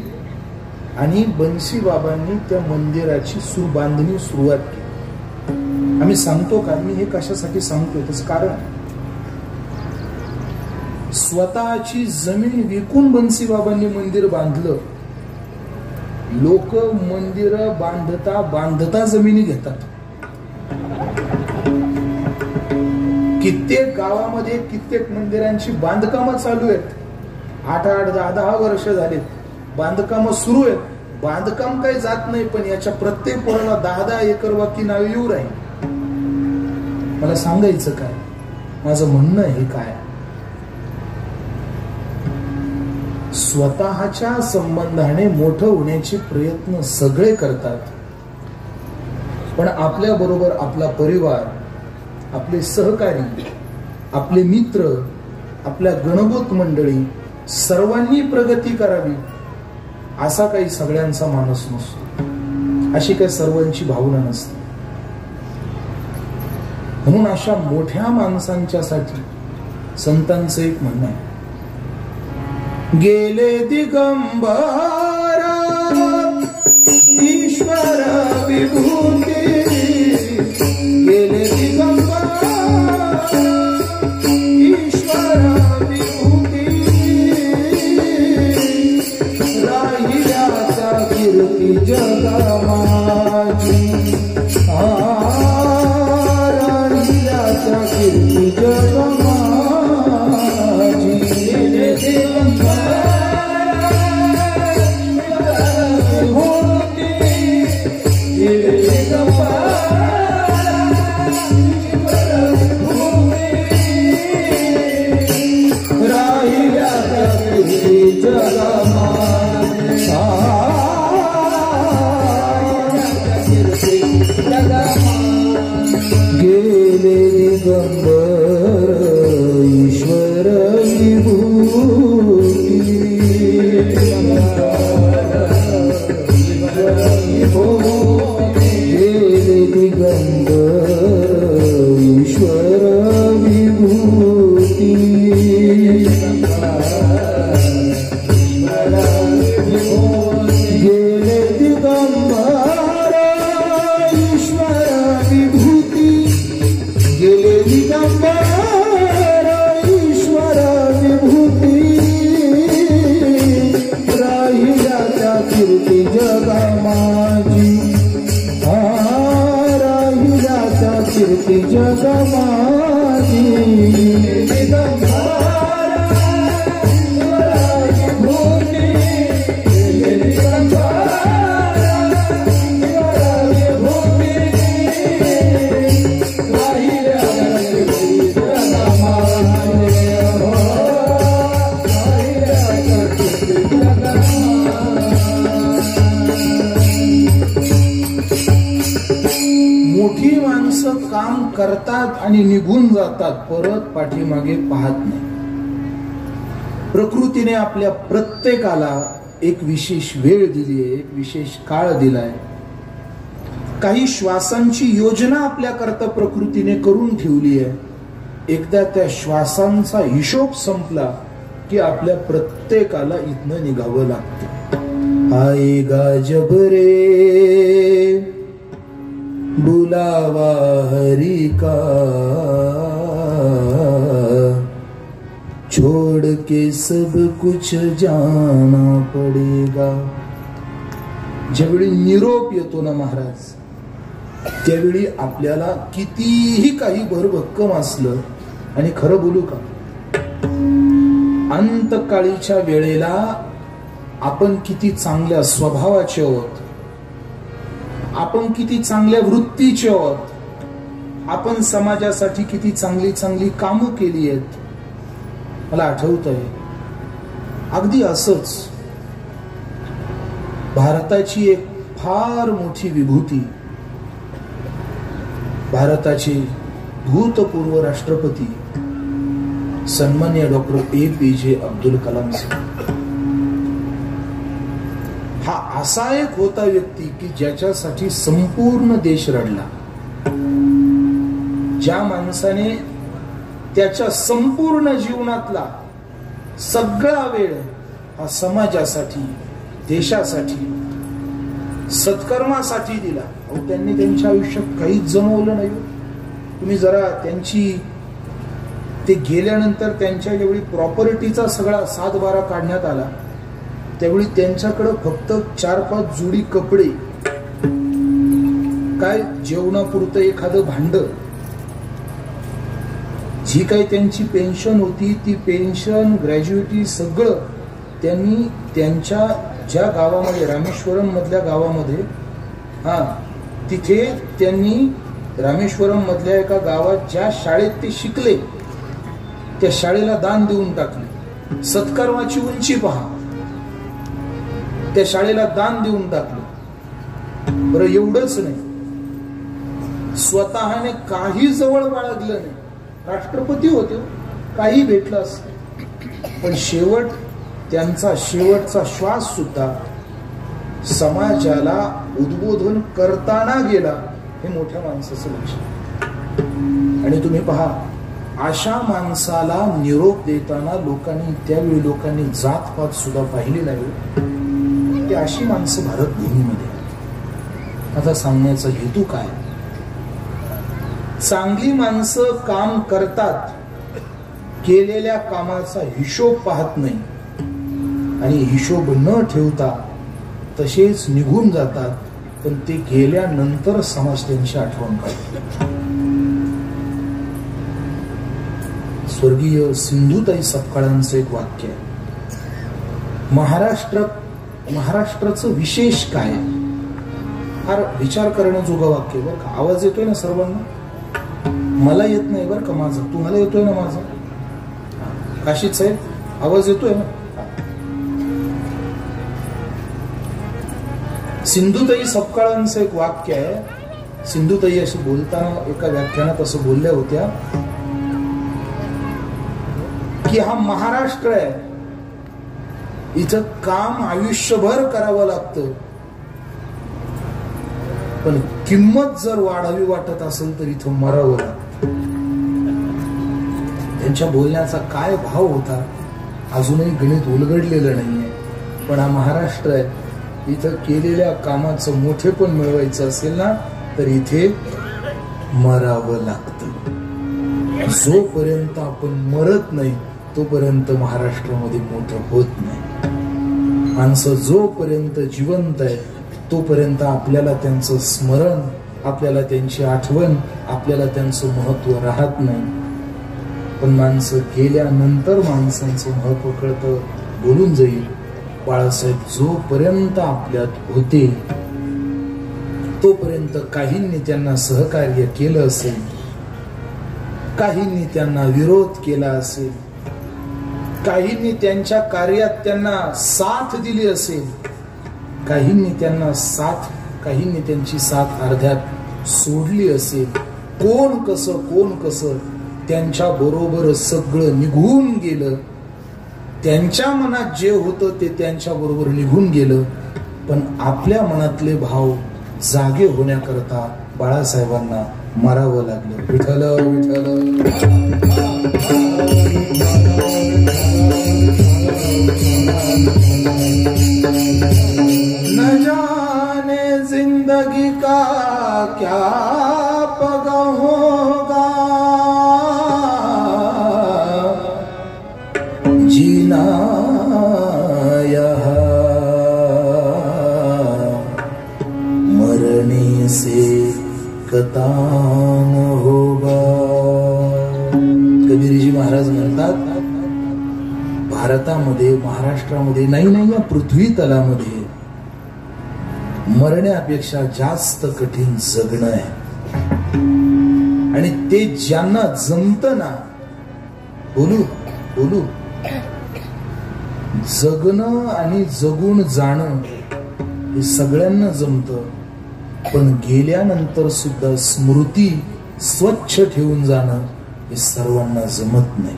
आणि बन्सी बाबांनी त्या मंदिराची बांधणी सुरुवात केली. आम्ही सांगतो का, मी हे कशासाठी सांगतोय त्याचं कारण, स्वतःची जमीन विकून बन्सी बाबांनी मंदिर बांधलं. लोक मंदिर बांधता बांधता जमिनी घेतात. कित्येक गावामध्ये कित्येक मंदिरांची बांधकामं चालू आहेत. 8-8, 10-10 वर्ष झाले बांधकामं सुरू आहेत. बांधकाम काही जात नाही, पण याच्या प्रत्येक पोराला 10-10 एकर बाकी नावे येऊ राहील. मला सांगायचं काय, माझं म्हणणं हे काय, स्वतःच्या संबंधाने मोठं होण्याचे प्रयत्न सगळे करतात, पण आपल्या बरोबर आपला परिवार, आपले सहकारी, आपले मित्र, आपल्या गणगोत मंडळी सर्वांनी प्रगती करावी असा काही सगळ्यांचा मानस नसतो, अशी काही सर्वांची भावना नसते. म्हणून अशा मोठ्या माणसांच्या साठी संतांचं एक म्हणणं आहे, गेले दिगंबर ईश्वर विभूती, गेले दिगंबर ईश्वर विभूती, राहिल्याचा कीर्ती जगमाची, राहिल्याचा कीर्ती जगमाची. गेले दिगंबर ईश्वर विभूती, गेले दिगंबर ईश्वर विभूती, गेले दिगंबर ईश्वर विभूती, गेले दिगंबर ईश्वर विभूती, राहिल्याच्या कीर्ती जगमाची, राहिल्याच्या कीर्ती जगमाची. करतात आणि निघून जातात, परत पाठीमागे पाहत नाही. प्रकृतीने आपल्या प्रत्येकाला एक विशेष वेळ दिली आहे, एक विशेष काळ दिलाय. काही श्वासांची योजना आपल्याकरता प्रकृतीने करून ठेवली आहे. एकदा त्या श्वासांचा हिशोब संपला की आपल्या प्रत्येकाला इथनं निघावं लागतं. आएगा जब रे बुलावा हरी का, छोड़ के सब कुछ जाना पडेगा. ज्यावेळी निरोप येतो ना महाराज, त्यावेळी आपल्याला कितीही काही भरभक्कम असलं, आणि खरं बोलू का, अंतकाळीच्या वेळेला आपण किती चांगल्या स्वभावाचे आहोत, आपण किती चांगल्या वृत्तीचे आहोत, आपण समाजासाठी किती चांगली चांगली कामं केली आहेत. मला आठवत आहे अगदी असंच भारताची एक फार मोठी विभूती, भारताचे भूतपूर्व राष्ट्रपती सन्माननीय डॉक्टर APJ अब्दुल कलाम साहेब, हा असा एक होता व्यक्ती की ज्याच्यासाठी संपूर्ण देश रडला. ज्या माणसाने त्याच्या संपूर्ण जीवनातला सगळा वेळ हा समाजासाठी, देशासाठी, सत्कर्मासाठी दिला. अहो, त्यांनी त्यांच्या आयुष्यात काहीच जमवलं नाही. तुम्ही जरा त्यांची, ते गेल्यानंतर त्यांच्या ज्यावेळी प्रॉपर्टीचा सगळा 7-12 काढण्यात आला, त्यावेळी त्यांच्याकडं फक्त 4-5 जोडी कपडे, काय जेवणापुरतं एखादं भांड, जी काही त्यांची पेन्शन होती ती पेन्शन, ग्रॅज्युएटी सगळं त्यांनी त्यांच्या ज्या गावामध्ये, रामेश्वरम मधल्या गावामध्ये, तिथे त्यांनी रामेश्वरम मधल्या एका गावात ज्या शाळेत ते शिकले त्या शाळेला दान देऊन टाकले. सत्कर्माची उंची पहा, त्या शाळेला दान देऊन टाकलं. बरं, एवढंच नाही, स्वतःने काही जवळ बाळगलं नाही. राष्ट्रपती होते, काही भेटलं असतं, पण शेवट त्यांचा शेवटचा श्वास सुद्धा समाजाला उद्बोधन करताना गेला. हे मोठ्या माणसाचं लक्षण. आणि तुम्ही पहा, अशा माणसाला निरोप देताना लोकांनी, त्यावेळी लोकांनी जातपात सुद्धा पाहिली नाही. की अशी माणसं भारत भूमीमध्ये. आता सांगण्याचा हेतू काय, चांगली माणसं काम करतात, केलेल्या कामाचा हिशोब पाहत नाही आणि हिशोब न ठेवता तसेच निघून जातात. पण ते गेल्यानंतर समाज त्यांची आठवण काढतो. स्वर्गीय सिंधुताई सपकाळांचं एक वाक्य आहे, महाराष्ट्राचं विशेष काय. फार विचार करण्याजोगं वाक्य बरं का. आवाज येतोय ना सर्वांना? मला येत नाही बरं का माझा, तुम्हाला येतोय ना माझा? काशीद साहेब आवाज येतोय ना? सिंधुताई सपकाळांचं एक वाक्य आहे. सिंधुताई अशी बोलताना एका व्याख्यानात असं बोलल्या होत्या की हा महाराष्ट्र आहे, इथं काम आयुष्यभर करावं लागतं, पण किंमत जर वाढावी वाटत असेल तर इथं मरावं लागतं. त्यांच्या बोलण्याचा काय भाव होता अजूनही गणित उलगडलेलं नाहीये. पण हा महाराष्ट्र आहे, इथं केलेल्या कामाचं मोठेपण मिळवायचं असेल ना तर इथे मरावं लागतं. जोपर्यंत आपण मरत नाही तोपर्यंत महाराष्ट्रामध्ये मोठं होत नाही. माणसं जोपर्यंत जिवंत आहे तोपर्यंत आपल्याला त्यांचं स्मरण, आपल्याला त्यांची आठवण, आपल्याला त्यांचं महत्व राहत नाही. पण माणसं गेल्यानंतर माणसांचं महत्व कळतं, बोलून जाईल. बाळासाहेब जोपर्यंत आपल्यात होते तोपर्यंत काहींनी त्यांना सहकार्य केलं असेल, काहींनी त्यांना विरोध केला असेल, काहींनी त्यांच्या कार्यात त्यांना साथ दिली असेल, काहींनी त्यांची साथ अर्ध्यात सोडली असेल, कोण कसं त्यांच्या बरोबर सगळं निघून गेलं. त्यांच्या मनात जे होतं ते त्यांच्या बरोबर निघून गेलं. पण आपल्या मनातले भाव जागे होण्याकरता बाळासाहेबांना मरावं लागलं. विठ्ठल विठ्ठल न जाने जिंदगी का क्या पगा होगा, जीना यहाँ मरने से कतान होगा. कबीरजी महाराज म्हणतात, भारतामध्ये, महाराष्ट्रामध्ये, नाही या पृथ्वी तलामध्ये मरण्यापेक्षा जास्त कठीण जगणं आहे. आणि ते ज्यांना जमत ना, बोलू जगणं आणि जगून जाणं हे सगळ्यांना जमतं. पण गेल्यानंतर सुद्धा स्मृती स्वच्छ ठेवून जाणं हे सर्वांना जमत नाही.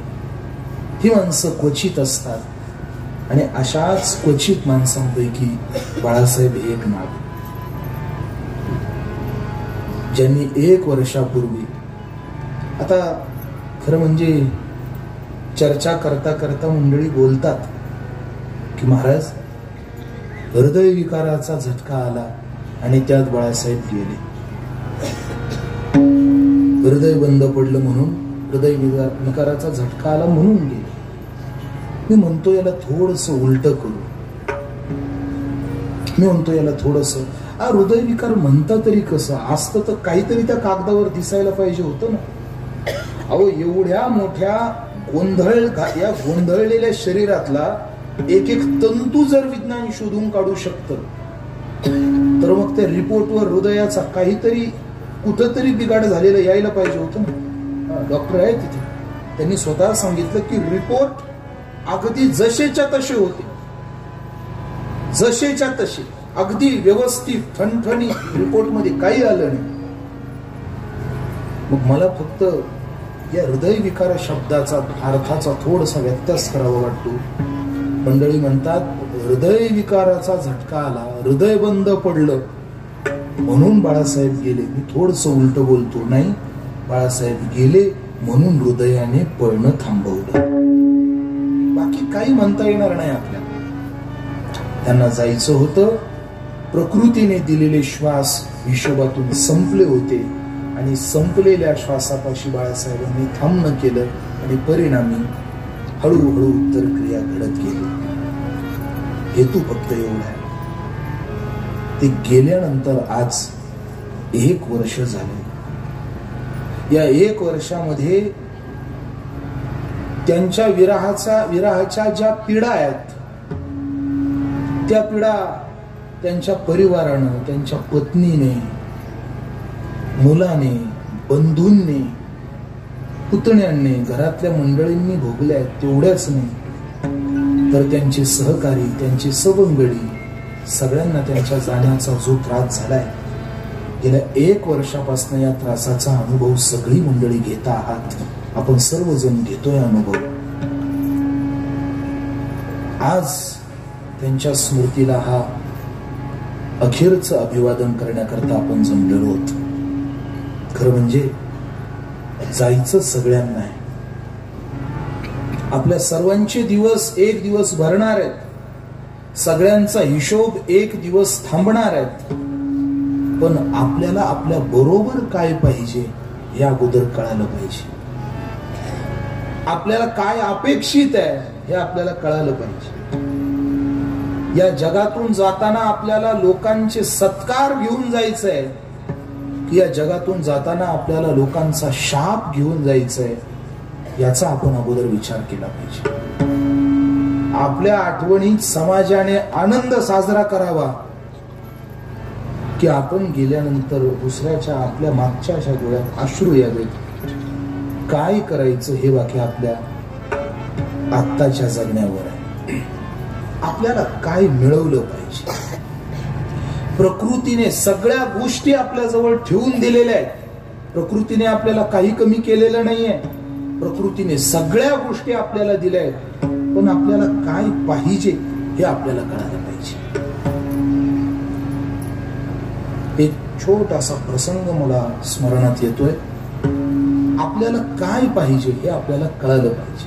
ही माणसं क्वचित असतात. आणि अशाच क्वचित माणसांपैकी बाळासाहेब हे एक नाव, ज्यांनी 1 वर्षापूर्वी, आता खरं म्हणजे चर्चा करता करता मंडळी बोलतात की महाराज हृदय विकाराचा झटका आला आणि त्यात बाळासाहेब गेले. हृदय बंद पडलं म्हणून, हृदय विकाराचा झटका आला म्हणून गेले. मी म्हणतो याला थोडस उलट करू. मी म्हणतो याला थोडस, हृदय विकार म्हणता तरी कसं असतं, तर काहीतरी त्या कागदावर दिसायला पाहिजे होतं ना. अहो एवढ्या मोठ्या या गोंधळलेल्या शरीरातला एक तंतू जर विज्ञान शोधून काढू शकतं, तर मग त्या रिपोर्टवर हृदयाचा काहीतरी कुठंतरी बिघाड झालेलं यायला पाहिजे होतं ना. डॉक्टर आहे तिथे, त्यांनी स्वतः सांगितलं की रिपोर्ट अगदी जसेच्या तसे होते, जसेच्या तसे, अगदी व्यवस्थित ठणठणीत रिपोर्ट मध्ये काही आलं नाही. मग मला फक्त या हृदय विकार शब्दाचा अर्थाचा थोडासा व्यत्यास करावा वाटतो. मंडळी म्हणतात हृदय विकाराचा झटका आला, हृदय बंद पडलं म्हणून बाळासाहेब गेले. मी थोडस उलट बोलतो, नाही, बाळासाहेब गेले म्हणून हृदयाने पळणं थांबवलं. बाकी काही म्हणता येणार नाही आपल्याला. त्यांना जायचं होतं. प्रकृतीने दिलेले श्वास हिशोबातून संपले होते आणि संपलेल्या श्वासापाशी बाळासाहेबांनी थांबणं केलं आणि परिणामी हळूहळू उत्तर क्रिया घडत गेली. हेतू फक्त एवढा आहे. ते गेल्यानंतर आज 1 वर्ष झाले. या 1 वर्षामध्ये त्यांच्या विरहाच्या ज्या पीडा आहेत, त्या पीडा त्यांच्या परिवारानं, त्यांच्या पत्नीने, मुलाने, बंधूंनी, पुतण्यांनी, घरातल्या मंडळींनी भोगल्या. तेवढ्याच नाही तर त्यांचे सहकारी, त्यांचे सवंगडी, सगळ्यांना त्यांच्या जाण्याचा जो त्रास झालाय, गेल्या 1 वर्षापासून या त्रासाचा अनुभव सगळी मंडळी घेता आहात. आपण सर्वजण घेतोय अनुभव. आज त्यांच्या स्मृतीला हा अखेरचं अभिवादन करण्याकरता आपण जमलेलो आहोत. खरं म्हणजे जायचं सगळ्यांना आहे. आपल्या सर्वांचे दिवस 1 दिवस भरणार आहेत. सगळ्यांचा हिशोब 1 दिवस थांबणार आहेत. पण आपल्याला आपल्या बरोबर काय पाहिजे हे अगोदर कळायला पाहिजे. आपल्याला काय अपेक्षित आहे हे आपल्याला कळायला पाहिजे. या जगातून जाताना आपल्याला लोकांचे सत्कार घेऊन जायचं आहे की या जगातून जाताना आपल्याला लोकांचा शाप घेऊन जायचं आहे, याचा आपण अगोदर विचार केला पाहिजे. आपल्या आठवणीत समाजाने आनंद साजरा करावा की आपण गेल्यानंतर दुसऱ्याच्या, आपल्या मागच्या अशा डोळ्यात अश्रू यावेत. काय करायचं हे वाक्य आपल्या आत्ताच्या जगण्यावर आहे. आपल्याला काय मिळवलं पाहिजे. प्रकृतीने सगळ्या गोष्टी आपल्या जवळ ठेवून दिलेल्या आहेत. प्रकृतीने आपल्याला काही कमी केलेलं नाहीये. प्रकृतीने सगळ्या गोष्टी आपल्याला दिल्या आहेत, पण आपल्याला काय पाहिजे हे आपल्याला कळायला पाहिजे. एक छोटासा प्रसंग मला स्मरणात येतोय. आपल्याला काय पाहिजे हे आपल्याला कळालं पाहिजे.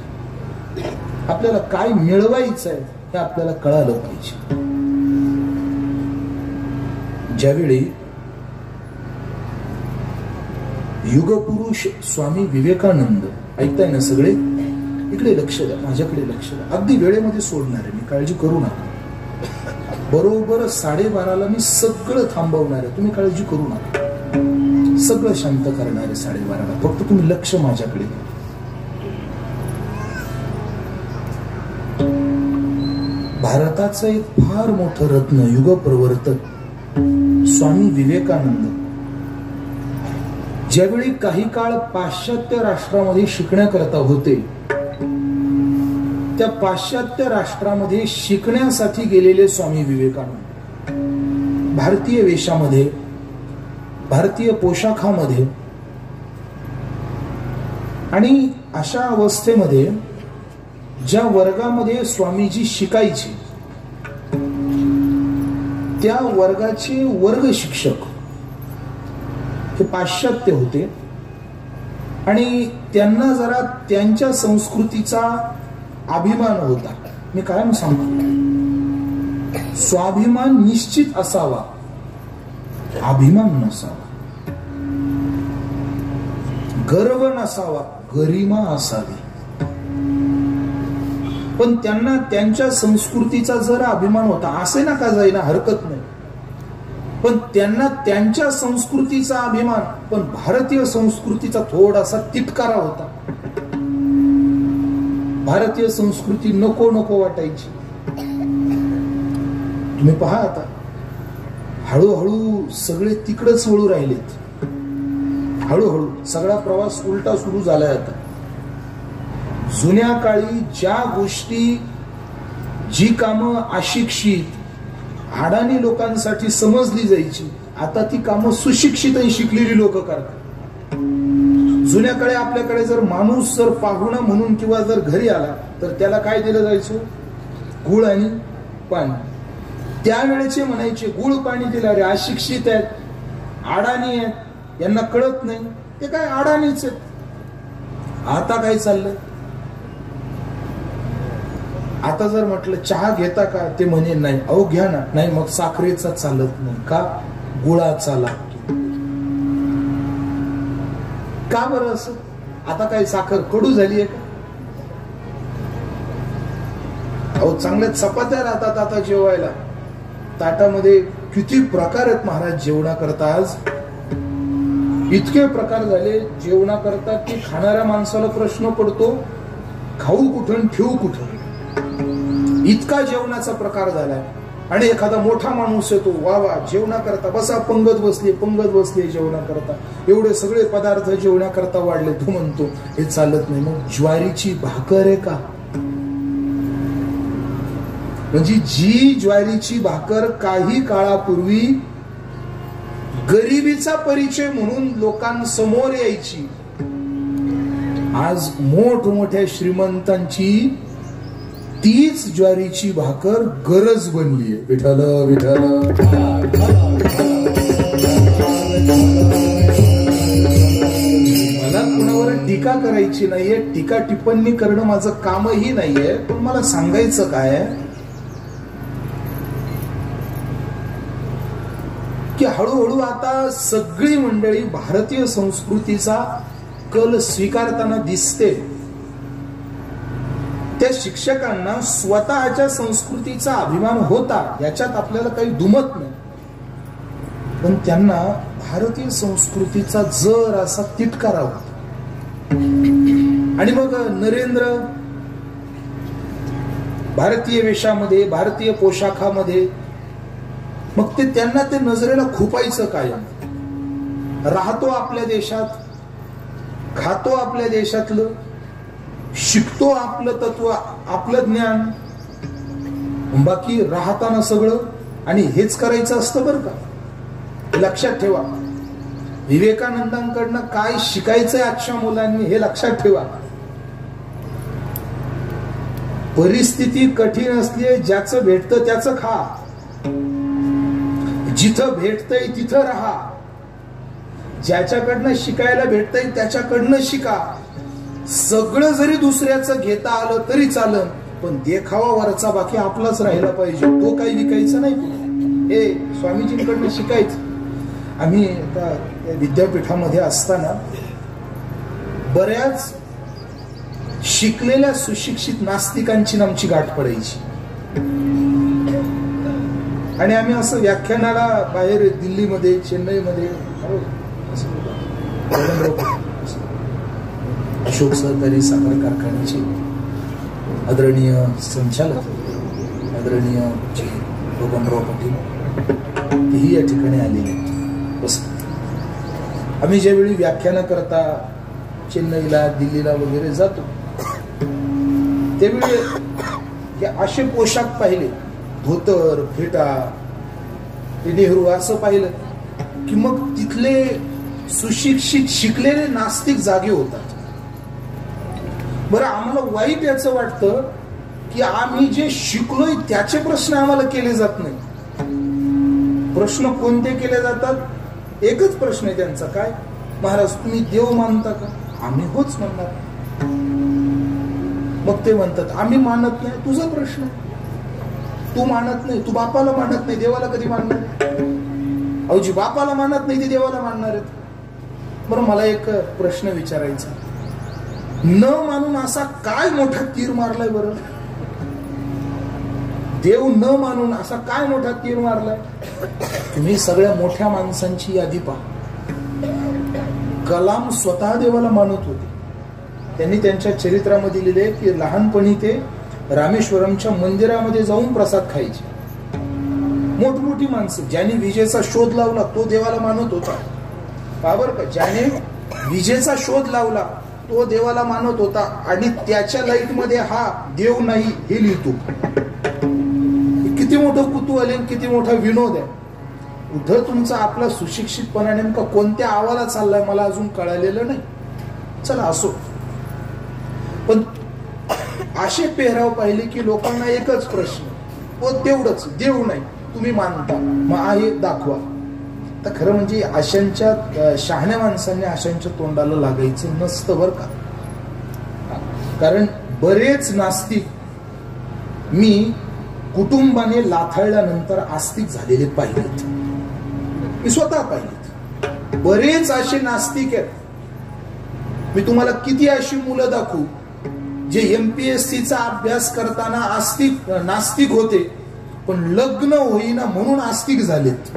आपल्याला काय मिळवायचं आहे हे आपल्याला कळालं पाहिजे. ज्यावेळी युगपुरुष स्वामी विवेकानंद, ऐकताय ना सगळे, इकडे लक्ष द्या, माझ्याकडे लक्ष द्या. अगदी वेळेमध्ये सोडणार आहे मी, काळजी करू नका. बरोबर 12:30 मी सगळं थांबवणार आहे, तुम्ही काळजी करू नका. सगळं शांत करणार आहे 12:30. फक्त तुम्ही लक्ष माझ्याकडे द्या. भारताचं एक फार मोठं रत्न, युग प्रवर्तक स्वामी विवेकानंद ज्यावेळी काही काळ पाश्चात्य राष्ट्रामध्ये शिकण्याकरता होते, त्या पाश्चात्य राष्ट्रामध्ये शिकण्यासाठी गेलेले स्वामी विवेकानंद भारतीय वेशामध्ये, भारतीय पोशाखामध्ये, आणि अशा अवस्थेमध्ये ज्या वर्गामध्ये स्वामीजी शिकायचे त्या वर्गाचे वर्ग शिक्षक हे पाश्चात्य होते आणि त्यांना जरा त्यांच्या संस्कृतीचा अभिमान होता. मी कायम सांगतो, स्वाभिमान निश्चित असावा, अभिमान नसावा. गर्व नसावा, गरिमा असावी. पण त्यांना त्यांच्या संस्कृतीचा जर अभिमान होता, असे नका जाईना, हरकत नाही, पण त्यांना त्यांच्या संस्कृतीचा अभिमान, पण भारतीय संस्कृतीचा थोडासा तिटकारा होता. भारतीय संस्कृती नको नको वाटायची. तुम्ही पहा आता हळूहळू सगळे तिकडच वळू राहिलेत. हळूहळू सगळा प्रवास उलटा सुरू झालाय. आता जुन्या काळी ज्या गोष्टी, जी कामं अशिक्षित अडाणी लोकांसाठी समजली जायची, आता ती कामं सुशिक्षित आणि शिकलेली लोक करतात. जुन्या काळी आपल्याकडे जर माणूस जर पाहुणा म्हणून किंवा जर घरी आला तर त्याला काय दिलं जायचं? गुळ आणि पाणी. त्यावेळेचे म्हणायचे गुळ पाणी दिला रे, अशिक्षित आहेत, अडाणी आहेत, यांना कळत नाही, ते काय अडाणीच आहेत. आता काय चाललंय? आता जर म्हटलं चहा घेता का, ते म्हणे नाही. अहो घ्या ना. नाही, मग साखरेचा चालत नाही का, गुळाचा लागतो. का बरं असं? आता काय साखर कडू झाली आहे का? अहो चांगल्या चपात्या राहतात आता जेवायला. ताटामध्ये किती प्रकार आहेत महाराज जेवणा करता. आज इतके प्रकार झाले जेवणा करता की खाणाऱ्या माणसाला प्रश्न पडतो, खाऊ कुठून ठेवू कुठून. इतका जेवणाचा प्रकार झालाय. आणि एखादा मोठा माणूस येतो, वा वा जेवणा करता बसा, पंगत बसली जेवणा करता, एवढे सगळे पदार्थ जेवणा करता वाढले. तो म्हणतो हे चालत नाही. मग ज्वारीची भाकर आहे का? म्हणजे जी ज्वारीची भाकर काही काळापूर्वी गरिबीचा परिचय म्हणून लोकांसमोर यायची, आज मोठमोठ्या श्रीमंतांची तीच ज्वारीची भाकर गरज बनली आहे. विठ्ठल विठ्ठल. मला कुणावर टीका करायची नाहीये, टीका टिप्पणी करणं माझं कामही नाहीये. पण मला सांगायचं काय की हळूहळू आता सगळी मंडळी भारतीय संस्कृतीचा कल स्वीकारताना दिसते. त्या शिक्षकांना स्वतःच्या संस्कृतीचा अभिमान होता, याच्यात आपल्याला काही दुमत नाही. पण त्यांना भारतीय संस्कृतीचा जर असा तिटकारा होता. आणि मग नरेंद्र भारतीय वेशामध्ये, भारतीय पोशाखामध्ये, मग ते त्यांना ते नजरेला खुपायचं काय. राहतो आपल्या देशात, खातो आपल्या देशातलं, शिकतो आपलं तत्व, आपलं ज्ञान, बाकी राहताना सगळं. आणि हेच करायचं असतं बरं का, लक्षात ठेवा. विवेकानंदांकडनं काय शिकायचंय आजच्या मुलांनी हे लक्षात ठेवा. परिस्थिती कठीण असली, ज्याचं भेटतं त्याचं खा, जिथं भेटतंय तिथं राहा, ज्याच्याकडनं शिकायला भेटतंय त्याच्याकडनं शिका. सगळं जरी दुसऱ्याचं घेता आलं तरी चालन, पण देखावा वरचा बाकी आपलाच राहिला पाहिजे. तो काही विकायचा नाही. हे स्वामीजींकडनं शिकायचं. आम्ही आता विद्यापीठामध्ये असताना बऱ्याच शिकलेल्या सुशिक्षित नास्तिकांची आमची गाठ पडायची. आणि आम्ही असं व्याख्यानाला बाहेर दिल्लीमध्ये, चेन्नईमध्ये, अशोक सहकारी साखर कारखान्याचे आदरणीय संचालक आदरणीय बबनराव पाटील तेही या ठिकाणी आलेले. बस आम्ही ज्यावेळी व्याख्यान करता चेन्नईला, दिल्लीला वगैरे जातो, त्यावेळी हे असे पोशाख पाहिले, धोतर, फेटा, नेहरू असं पाहिलं की मग तिथले सुशिक्षित शिकलेले नास्तिक जागे होतात. बरं, आम्हाला वाईट याचं वाटतं की आम्ही जे शिकलोय त्याचे प्रश्न आम्हाला केले जात नाही. प्रश्न कोणते केले जातात? एकच प्रश्न आहे त्यांचा, काय महाराज तुम्ही देव मानता का? आम्ही होच म्हणणार. मग ते म्हणतात आम्ही मानत नाही. तुझा प्रश्न, तू मानत नाही, तू बापाला मानत नाही, देवाला कधी मानणार? अहो, जी बापाला मानत नाही ते देवाला मानणार आहेत. बरं, मला एक प्रश्न विचारायचा, न मानून असा काय मोठा तीर मारलाय? बरं, देव न मानून असा काय मोठा तीर मारलाय? तुम्ही सगळ्या मोठ्या माणसांची यादी पहा. कलाम स्वतः देवाला मानत होते. त्यांनी त्यांच्या चरित्रामध्ये लिहिले की लहानपणी ते रामेश्वरमच्या मंदिरामध्ये जाऊन प्रसाद खायचे. मोठमोठी माणसं, ज्याने विजेचा शोध लावला तो देवाला मानत होता. बरोबर का? ज्याने विजेचा शोध लावला तो देवाला मानत होता. आणि त्याच्या लाईट मध्ये हा देव नाही हे लिहितो. किती मोठं कुतूहल आहे, किती मोठा विनोद आहे. कुठं तुमचा आपला सुशिक्षितपणा नेमका कोणत्या आवाला चाललाय मला अजून कळालेलं नाही. चला असो, पण असे पेहराव पाहिले की लोकांना एकच प्रश्न, हो तेवढंच, देव नाही, तुम्ही मानता मग आहे दाखवा. तर खरं म्हणजे अशांच्या शहाण्या माणसांनी अशांच्या तोंडाला लागायचं नसतं बरं का. कारण बरेच नास्तिक मी कुटुंबाने लाथाळल्यानंतर आस्तिक झालेले पाहिलेत. मी स्वतः पाहिलेत. बरेच असे नास्तिक आहेत. मी तुम्हाला किती अशी मुलं दाखवू जे MPSCचा अभ्यास करताना नास्तिक होते, पण लग्न होईना म्हणून आस्तिक झालेत.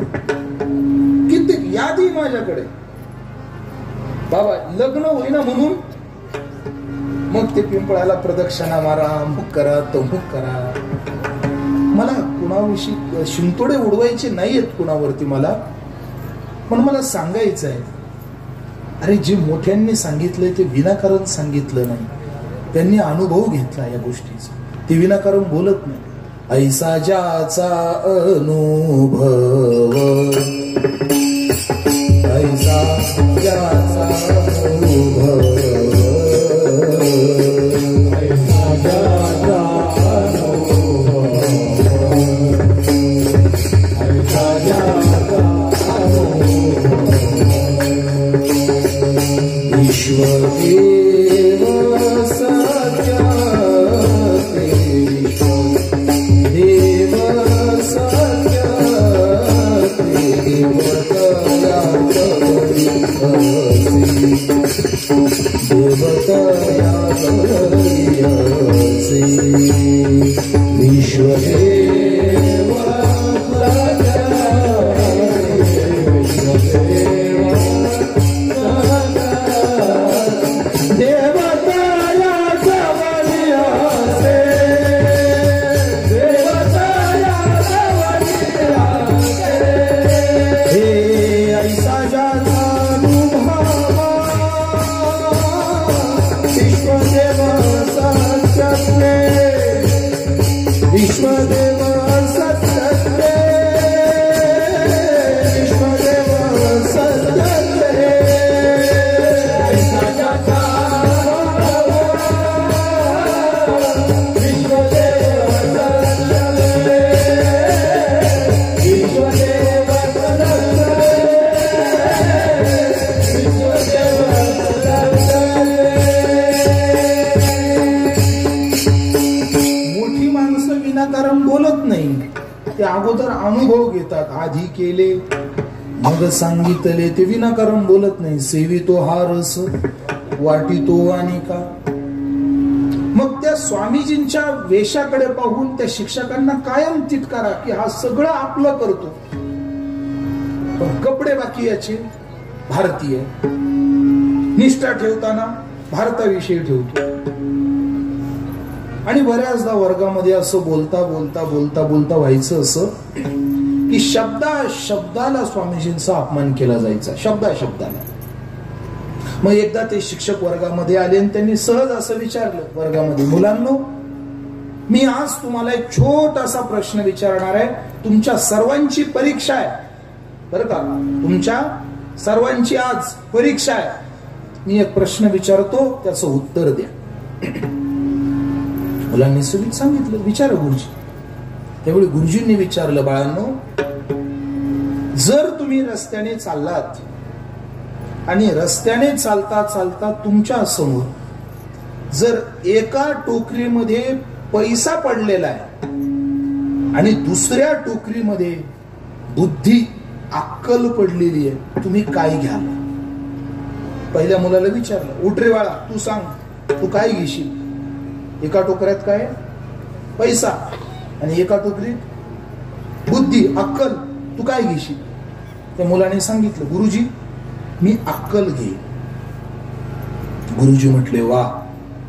किती यादी माझ्याकडे. बाबा लग्न होईना म्हणून मग ते पिंपळाला प्रदक्षिणा मारा, अमुक करा, तमुक करा. मला कुणाविषयी शिंतोडे उडवायचे नाहीयेत कुणावरती मला, पण मला सांगायचं आहे, अरे जे मोठ्यांनी सांगितलंय ते विनाकारण सांगितलं नाही. त्यांनी अनुभव घेतला या गोष्टीचा, ते विनाकारण बोलत नाही. ऐसा ज्याचा अनुभव, ऐसा ज्याचा अनुभव, ऐसा ज्याचा अनुभव, ऐसा ज्याचा अनुभव. ईश्वरेव सत्य देव सत्य देवतया ईश्वरेव विश्वदेव सत्य अगोदर अनुभव घेतात. आधी केले मग सांगितले, ते विनाकारण बोलत नाही. सेवितो हा रस वाटितो अनेका. मग त्या स्वामीजींच्या वेशाकडे पाहून त्या शिक्षकांना कायम तिटकारा की हा सगळं आपलं करतो, पण कपडे बाकी याचे भारतीय. निष्ठा ठेवताना भारताविषयी ठेवतो. आणि बऱ्याचदा वर्गामध्ये असं बोलता बोलता बोलता बोलता व्हायचं असं की शब्दाला स्वामीजींचा अपमान केला जायचा, शब्दाला. मग एकदा ते शिक्षक वर्गामध्ये आले आणि त्यांनी सहज असं विचारलं वर्गामध्ये, मुलांनो, मी आज तुम्हाला एक छोटासा प्रश्न विचारणार आहे. तुमच्या सर्वांची परीक्षा आहे बरं का, तुमच्या सर्वांची आज परीक्षा आहे. मी एक प्रश्न विचारतो, त्याचं उत्तर द्या. मुलांनी सगळं सांगितलं, विचारा गुरुजी. त्यावेळी गुरुजींनी विचारलं, बाळांनो, जर तुम्ही रस्त्याने चाललात आणि रस्त्याने चालता चालता तुमच्या समोर जर एका टोकरीमध्ये पैसा पडलेला आहे आणि दुसऱ्या टोकरीमध्ये बुद्धी अक्कल पडलेली आहे, तुम्ही काय घ्याल? पहिल्या मुलाला विचारलं, उठ रे बाळा, तू सांग, तू काय घेशील? एका टोकऱ्यात काय? पैसा, आणि एका टोकरीत बुद्धी अक्कल, तू काय घेशील? त्या मुलाने सांगितलं, गुरुजी, मी अक्कल घेईन. गुरुजी म्हटले, वा,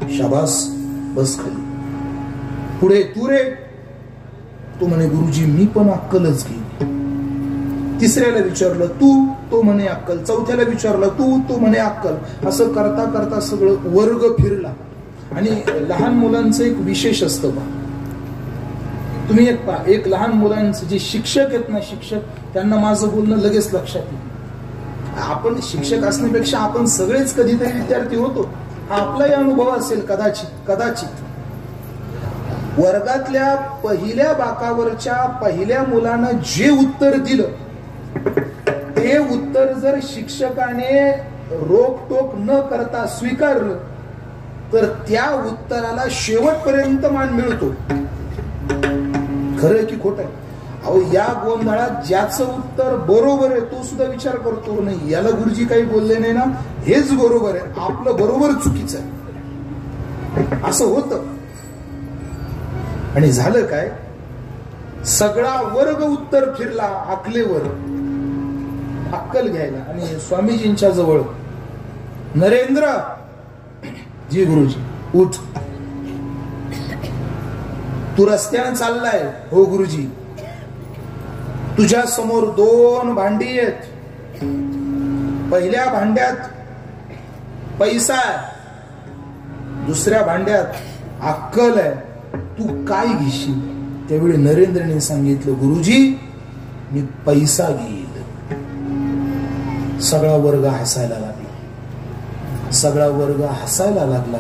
शाबास, बस खाली. पुढे तू रे? तो म्हणे, गुरुजी, मी पण अक्कलच घेईन. तिसऱ्याला विचारलं, तू? तो म्हणे अक्कल. चौथ्याला विचारलं, तू? तो म्हणे अक्कल. असं करता करता सगळं वर्ग फिरला. आणि लहान मुलांचं एक विशेष असतं पहा, तुम्ही एक लहान मुलांचं जे शिक्षक आहेत ना, शिक्षक, त्यांना माझं बोलणं लगेच लक्षात येईल. आपण शिक्षक असण्यापेक्षा आपण सगळेच कधीतरी विद्यार्थी होतो. हा आपलाही अनुभव असेल कदाचित. वर्गातल्या पहिल्या बाकावरच्या पहिल्या मुलानं जे उत्तर दिलं ते उत्तर जर शिक्षकाने रोकटोक न करता स्वीकारलं तर त्या उत्तराला शेवटपर्यंत मान मिळतो. खरं की खोटं? अहो, या गोंधळात ज्याचं उत्तर बरोबर आहे तो सुद्धा विचार करतो, नाही याला गुरुजी काही बोलले नाही ना, हेच बरोबर आहे, आपलं बरोबर चुकीचं आहे, असं होतं. आणि झालं काय, सगळा वर्ग उत्तर फिरला अकलेवर, अक्कल घ्यायला. आणि स्वामीजींच्या जवळ, नरेंद्र, जी गुरुजी, उठ, तू रस्त्याने चाललाय? हो गुरुजी. तुझ्या समोर 2 भांडी आहेत. पहिल्या भांड्यात पैसा आहे, दुसऱ्या भांड्यात अक्कल आहे, तू काय घेशील? त्यावेळी नरेंद्रने सांगितलं, गुरुजी, मी पैसा घेईल. सगळा वर्ग हसायला लागला.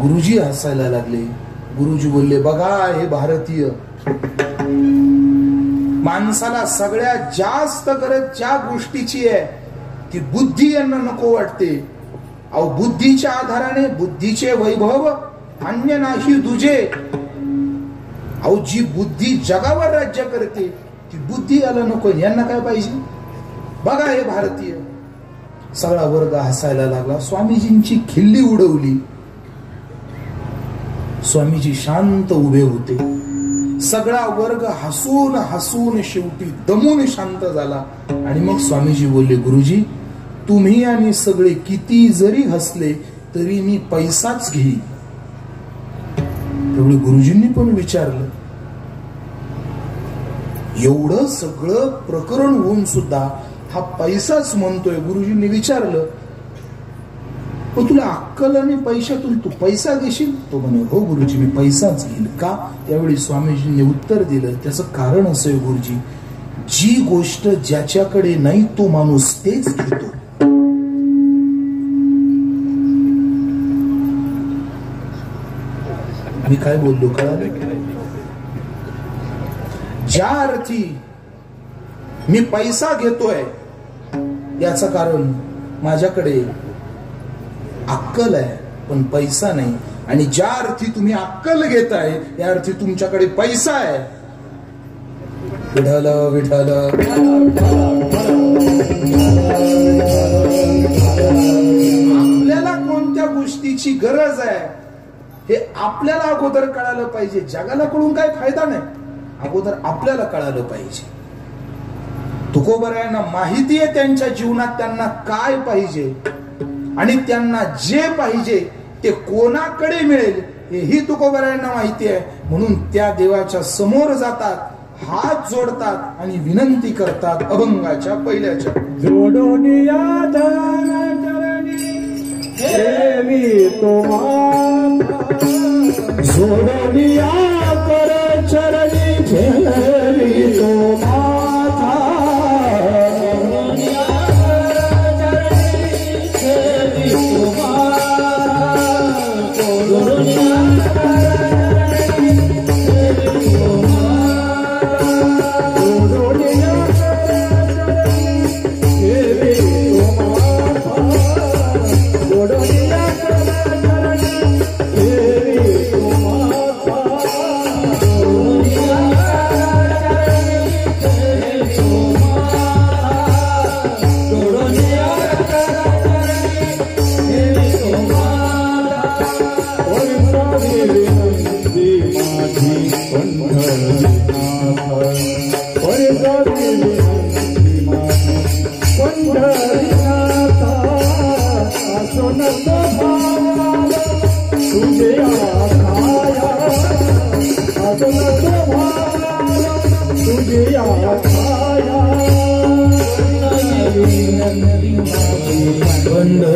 गुरुजी हसायला लागले. गुरुजी बोलले, बघा, हे भारतीय माणसाला सगळ्यात जास्त गरज ज्या गोष्टीची आहे ती बुद्धी यांना नको वाटते. अहो, बुद्धीच्या आधाराने बुद्धीचे वैभव अन्य नाही दुजे. अहो, जी बुद्धी जगावर राज्य करते ती बुद्धी याला नको, यांना काय पाहिजे? बघा, हे भारतीय. सगळा वर्ग हसायला लागला. स्वामीजींची खिल्ली उडवली. स्वामीजी शांत उभे होते. सगळा वर्ग हसून हसून शेवटी दमून शांत झाला. आणि मग स्वामीजी बोलले, गुरुजी, तुम्ही आणि सगळे किती जरी हसले तरी मी पैसाच घेईन. त्यामुळे गुरुजींनी पण विचारलं, एवढं सगळं प्रकरण होऊन सुद्धा हा पैसाच म्हणतोय. गुरुजींनी विचारलं, पण तुला अक्कल आणि पैशातून तू पैसा घेशील? तो म्हणे, हो गुरुजी, मी पैसाच घेईल. का? त्यावेळी स्वामीजींनी उत्तर दिलं, त्याचं कारण असं आहे गुरुजी, जी गोष्ट ज्याच्याकडे नाही तो माणूस तेच घेतो. मी काय बोललो कळालं? ज्या अर्थी मी पैसा घेतोय याचं कारण माझ्याकडे अक्कल आहे पण पैसा नाही. आणि ज्या अर्थी तुम्ही अक्कल घेताय या अर्थी तुमच्याकडे पैसा आहे. विठ्ठल विठ्ठल. आपल्याला कोणत्या गोष्टीची गरज आहे हे आपल्याला अगोदर कळालं पाहिजे. जगाला कळून काय फायदा नाही, अगोदर आपल्याला कळालं पाहिजे. तुकोबरायांना माहिती आहे त्यांच्या जीवनात त्यांना काय पाहिजे आणि त्यांना जे पाहिजे ते कोणाकडे मिळेल हेही तुकोबरायांना माहिती आहे. म्हणून त्या देवाच्या समोर जातात, हात जोडतात आणि विनंती करतात अभंगाच्या पहिल्याच्या. जोडून या चरणी देवी तुम्हाला, जोडून या कर चरणी देवी तुम्हाला,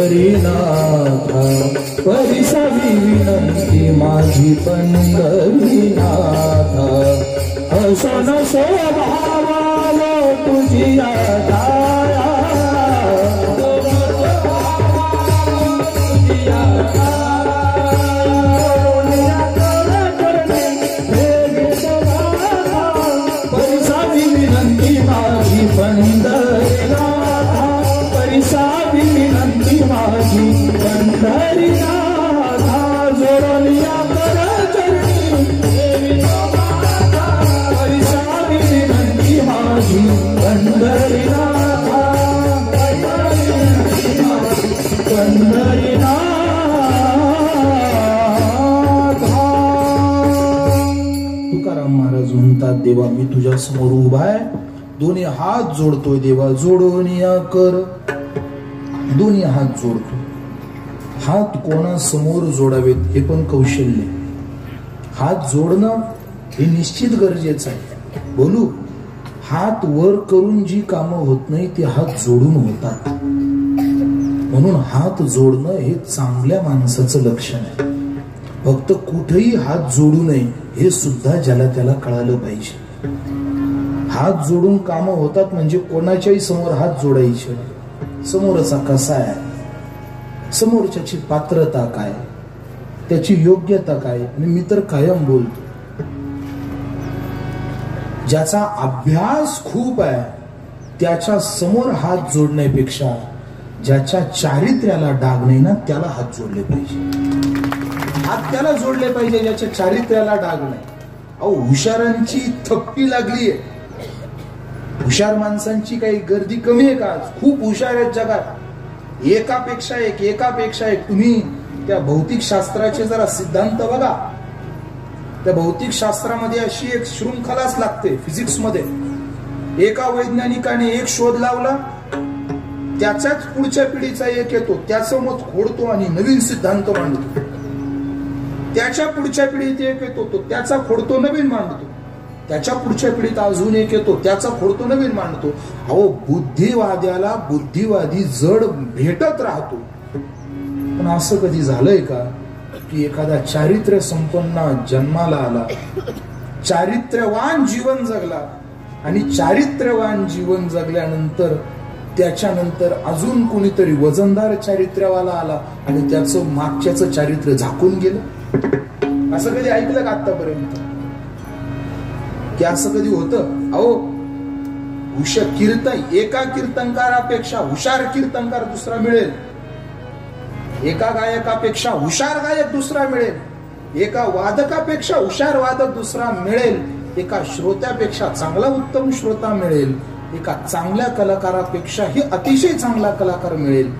पंढरीनाथा परिसावी विनंती माझी पंढरीनाथा, असन स्वभावाला तुझी आया, परिसावी विनंती माझी पंढरीनाथा, परिसावी विनंती माझी पंढरीनाथा, जोडलिया कर चरणी देवी तुम्हाला, परिसावी विनंती माझी पंढरीनाथा, पंढरीनाथा. तुकाराम महाराज म्हणतात, देवा मी तुझ्या समोर उभा आहे, दोन्ही हात जोडतोय देवा, जोडून या कर. दोन्ही हात जोडतो. हात कोणासमोर जोडावेत हे पण कौशल्य. हात जोडणं हे निश्चित गरजेचं आहे. बोलू, हात वर करून जी कामं होत नाही ती हात जोडून होतात. म्हणून हात जोडणं हे चांगल्या माणसाचं लक्षण आहे. फक्त कुठेही हात जोडू नये हे सुद्धा ज्याला त्याला कळालं पाहिजे. हात जोडून कामं होतात म्हणजे कोणाच्याही समोर हात जोडायचे. समोरचा कसा आहे, समोरच्याची पात्रता काय, त्याची योग्यता काय. आणि मी तर कायम बोलतो, ज्याचा अभ्यास खूप आहे त्याच्या समोर हात जोडण्यापेक्षा ज्याच्या चारित्र्याला डाग नाही ना त्याला हात जोडले पाहिजे. हात त्याला जोडले पाहिजे ज्याच्या चारित्र्याला डाग नाही. अहो, हुशारांची थप्पी लागलीये. हुशार माणसांची काही गर्दी कमी आहे का? खूप हुशार आहेत जगात, एकापेक्षा एक, एकापेक्षा एक. तुम्ही त्या भौतिक शास्त्राचे जरा सिद्धांत बघा. त्या भौतिक शास्त्रामध्ये अशी एक शृंखलाच लागते. फिजिक्स मध्ये एका वैज्ञानिकाने एक शोध लावला, त्याच्याच पुढच्या पिढीचा एक येतो, त्याचं मत खोडतो आणि नवीन सिद्धांत मांडतो. त्याच्या पुढच्या पिढीत एक येतो, तो त्याचा खोडतो, नवीन मांडतो. त्याच्या पुढच्या पिढीत अजून एक येतो, त्याचा खोडतो, नवीन मांडतो. अहो, बुद्धिवाद्याला बुद्धिवादी जड भेटत राहतो. पण असं कधी झालंय का की एखादा चारित्र्य संपन्न जन्माला आला, चारित्र्यवान जीवन जगला आणि चारित्र्यवान जीवन जगल्यानंतर त्याच्यानंतर अजून कोणीतरी वजनदार चारित्र्यवाला आला आणि त्याचं मागच्याचं चारित्र्य झाकून गेलं? असं कधी ऐकलं का आतापर्यंत की असं कधी होतं? अहो, एका कीर्तनकारापेक्षा हुशार कीर्तनकार दुसरा मिळेल, एका गायकापेक्षा हुशार गायक दुसरा मिळेल, एका वादकापेक्षा हुशार वादक दुसरा मिळेल. एका श्रोत्यापेक्षा चांगला उत्तम श्रोता मिळेल, एका चांगल्या कलाकारापेक्षा ही अतिशय चांगला कलाकार मिळेल.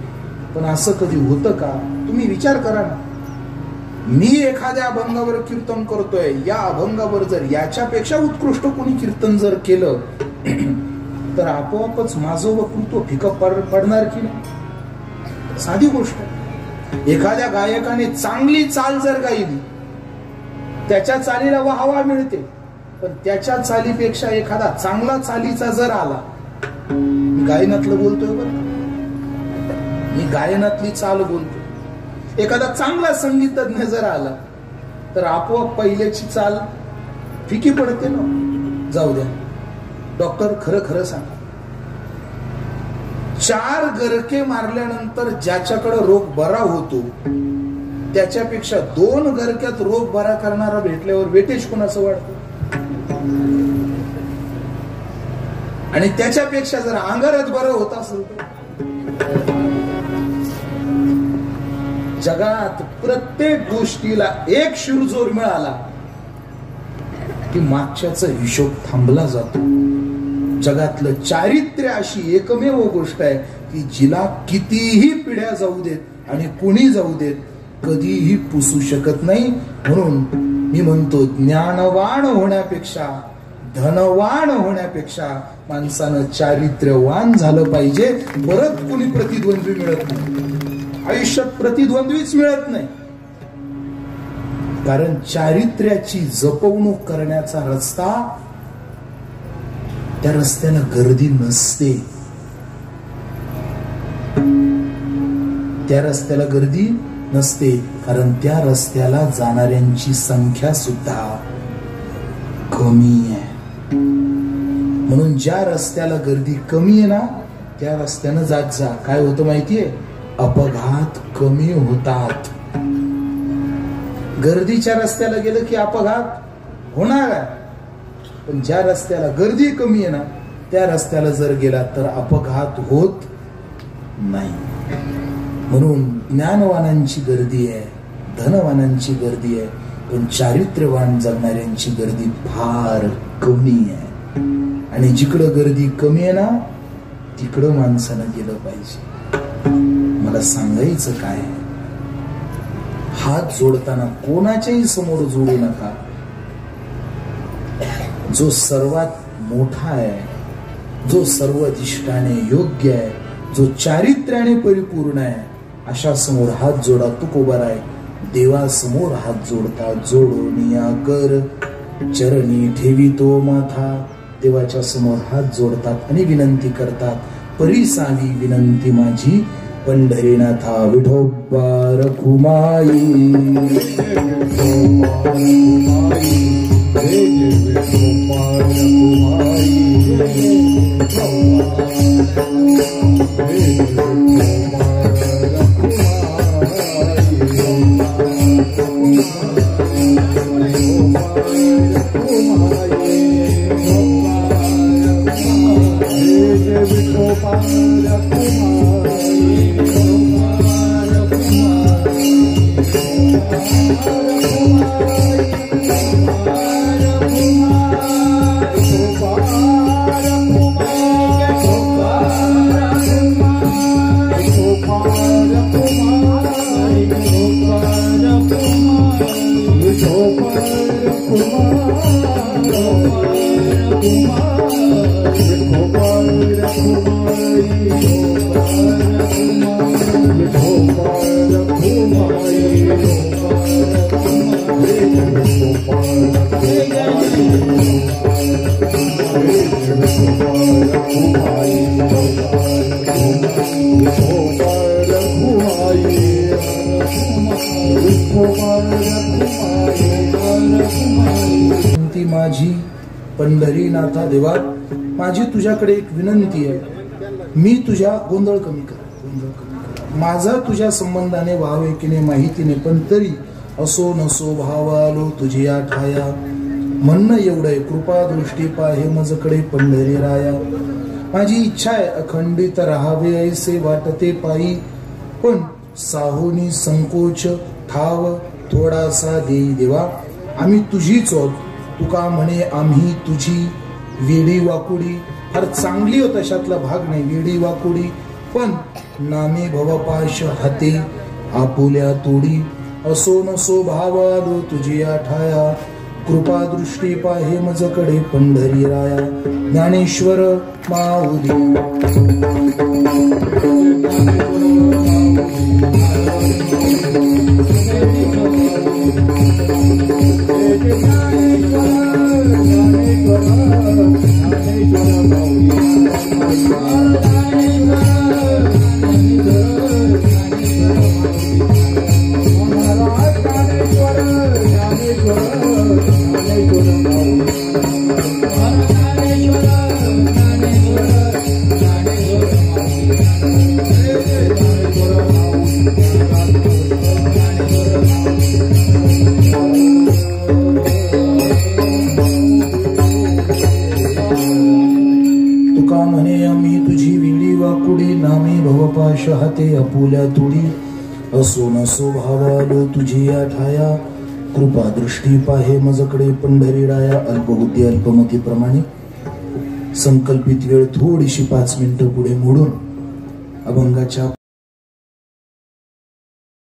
पण असं कधी होतं का? तुम्ही विचार करा ना. मी एखाद्या अभंगावर कीर्तन करतोय, या अभंगावर जर याच्यापेक्षा उत्कृष्ट कोणी कीर्तन जर केलं तर आपोआपच माझं वक्तृत्व फिकं पडणार की नाही? साधी गोष्ट. एखाद्या गायकाने चांगली चाल जर गायली, त्याच्या चालीला वाहवा मिळते, पण त्याच्या चालीपेक्षा एखादा चांगला चालीचा जर आला, मी गायनातलं बोलतोय बरं, मी गायनातली चाल बोलतोय, एखादा चांगला संगीतज्ञ जर आला तर आपोआप पहिल्याची चाल फिकी पडते ना. जाऊ द्या डॉक्टर, खरं खरं सांगा, 4 गरके मारल्यानंतर ज्याच्याकडे रोग बरा होतो त्याच्यापेक्षा 2 गरक्यात रोग बरा करणारा भेटल्यावर वेटेज कोणाचं वाढतं? आणि त्याच्यापेक्षा जर अंगारच बरं होत असेल तर जगात प्रत्येक गोष्टीला एक शिरजोर मिळाला की मागच्याचा हिशोब थांबला जातो. जगातलं चारित्र्य अशी एकमेव गोष्ट आहे की जिला कितीही पिढ्या जाऊ देत आणि कुणी जाऊ देत कधीही पुसू शकत नाही. म्हणून मी म्हणतो, ज्ञानवान होण्यापेक्षा, धनवान होण्यापेक्षा माणसानं चारित्र्यवान झालं पाहिजे. परत कुणी प्रतिद्वंद्वी मिळत नाही आयुष्यात, प्रतिद्वंद्वीच मिळत नाही. कारण चारित्र्याची जपवणूक करण्याचा रस्ता, त्या रस्त्याला गर्दी नसते. त्या रस्त्याला गर्दी नसते कारण त्या रस्त्याला जाणाऱ्यांची संख्या सुद्धा कमी आहे. म्हणून ज्या रस्त्याला गर्दी कमी आहे ना, त्या रस्त्यानं जात जा. काय होतं माहितीये? अपघात कमी होतात. गर्दीच्या रस्त्याला गेलं की अपघात होणार आहे, पण ज्या रस्त्याला गर्दी कमी आहे ना, त्या रस्त्याला जर गेला तर अपघात होत नाही. म्हणून ज्ञानवानांची गर्दी आहे, धनवानांची गर्दी आहे, पण चारित्र्यवान जगणाऱ्यांची गर्दी फार कमी आहे. आणि जिकडं गर्दी कमी आहे ना, तिकडं माणसानं गेलं पाहिजे. मला सांगायचं काय, हात जोडताना कोणाच्याही समोर जोडू नका. जो सर्वात मोठा आहे, जो सर्व दिष्टाने योग्य आहे, जो चारित्र्याने परिपूर्ण आहे, अशा समोर हात जोडा. तुकोबार आहे, देवासमोर हात जोडतात. जोडोनिया कर चरणी ठेवितो माथा. देवाच्या समोर हात जोडतात आणि विनंती करतात, परिसावी विनंती माझी पंढरीनाथा विठोबा रखुमाई. माझी पंढरीनाथा देवा, माझी तुझ्याकडे एक विनंती आहे. मी तुझ्या गोंधळ कमी कर, माझा तुझ्या संबंधाने व्हावे की नाही माहिती नाही, पण तरी असो नसो भावालो तुझी या ठाया. म्हणणं एवढंय, कृपा दृष्टी पाहे मजकडे पंढरी राया. माझी इच्छा आहे अखंडित राहावे ऐसे वाटते पायी, पण साहोनी संकोच ठाव थोडासा देई देवा. आम्ही तुझीच आहोत, तुका म्हणे आम्ही तुझी वेडी वाकुडी, फार चांगली हो तशातला भाग नाही वेडी वाकुडी, पण नामे भवपाश हाते आपुल्या तोडी, असो नसो भाव आलो तुझी आठाया, कृपा दृष्टी पाहे मजकडे पंढरी राया, ज्ञानेश्वर माऊली भवपाश हाते आपुल्या तुडी, असो नसो भावालो तुझी आठाया, कृपा दृष्टी पाहे मजकडे पंढरी राया. अल्पबुद्धी अल्पमती प्रमाणे संकल्पित वेळ थोडीशी 5 मिनिटं पुढे मोडून अभंगाच्या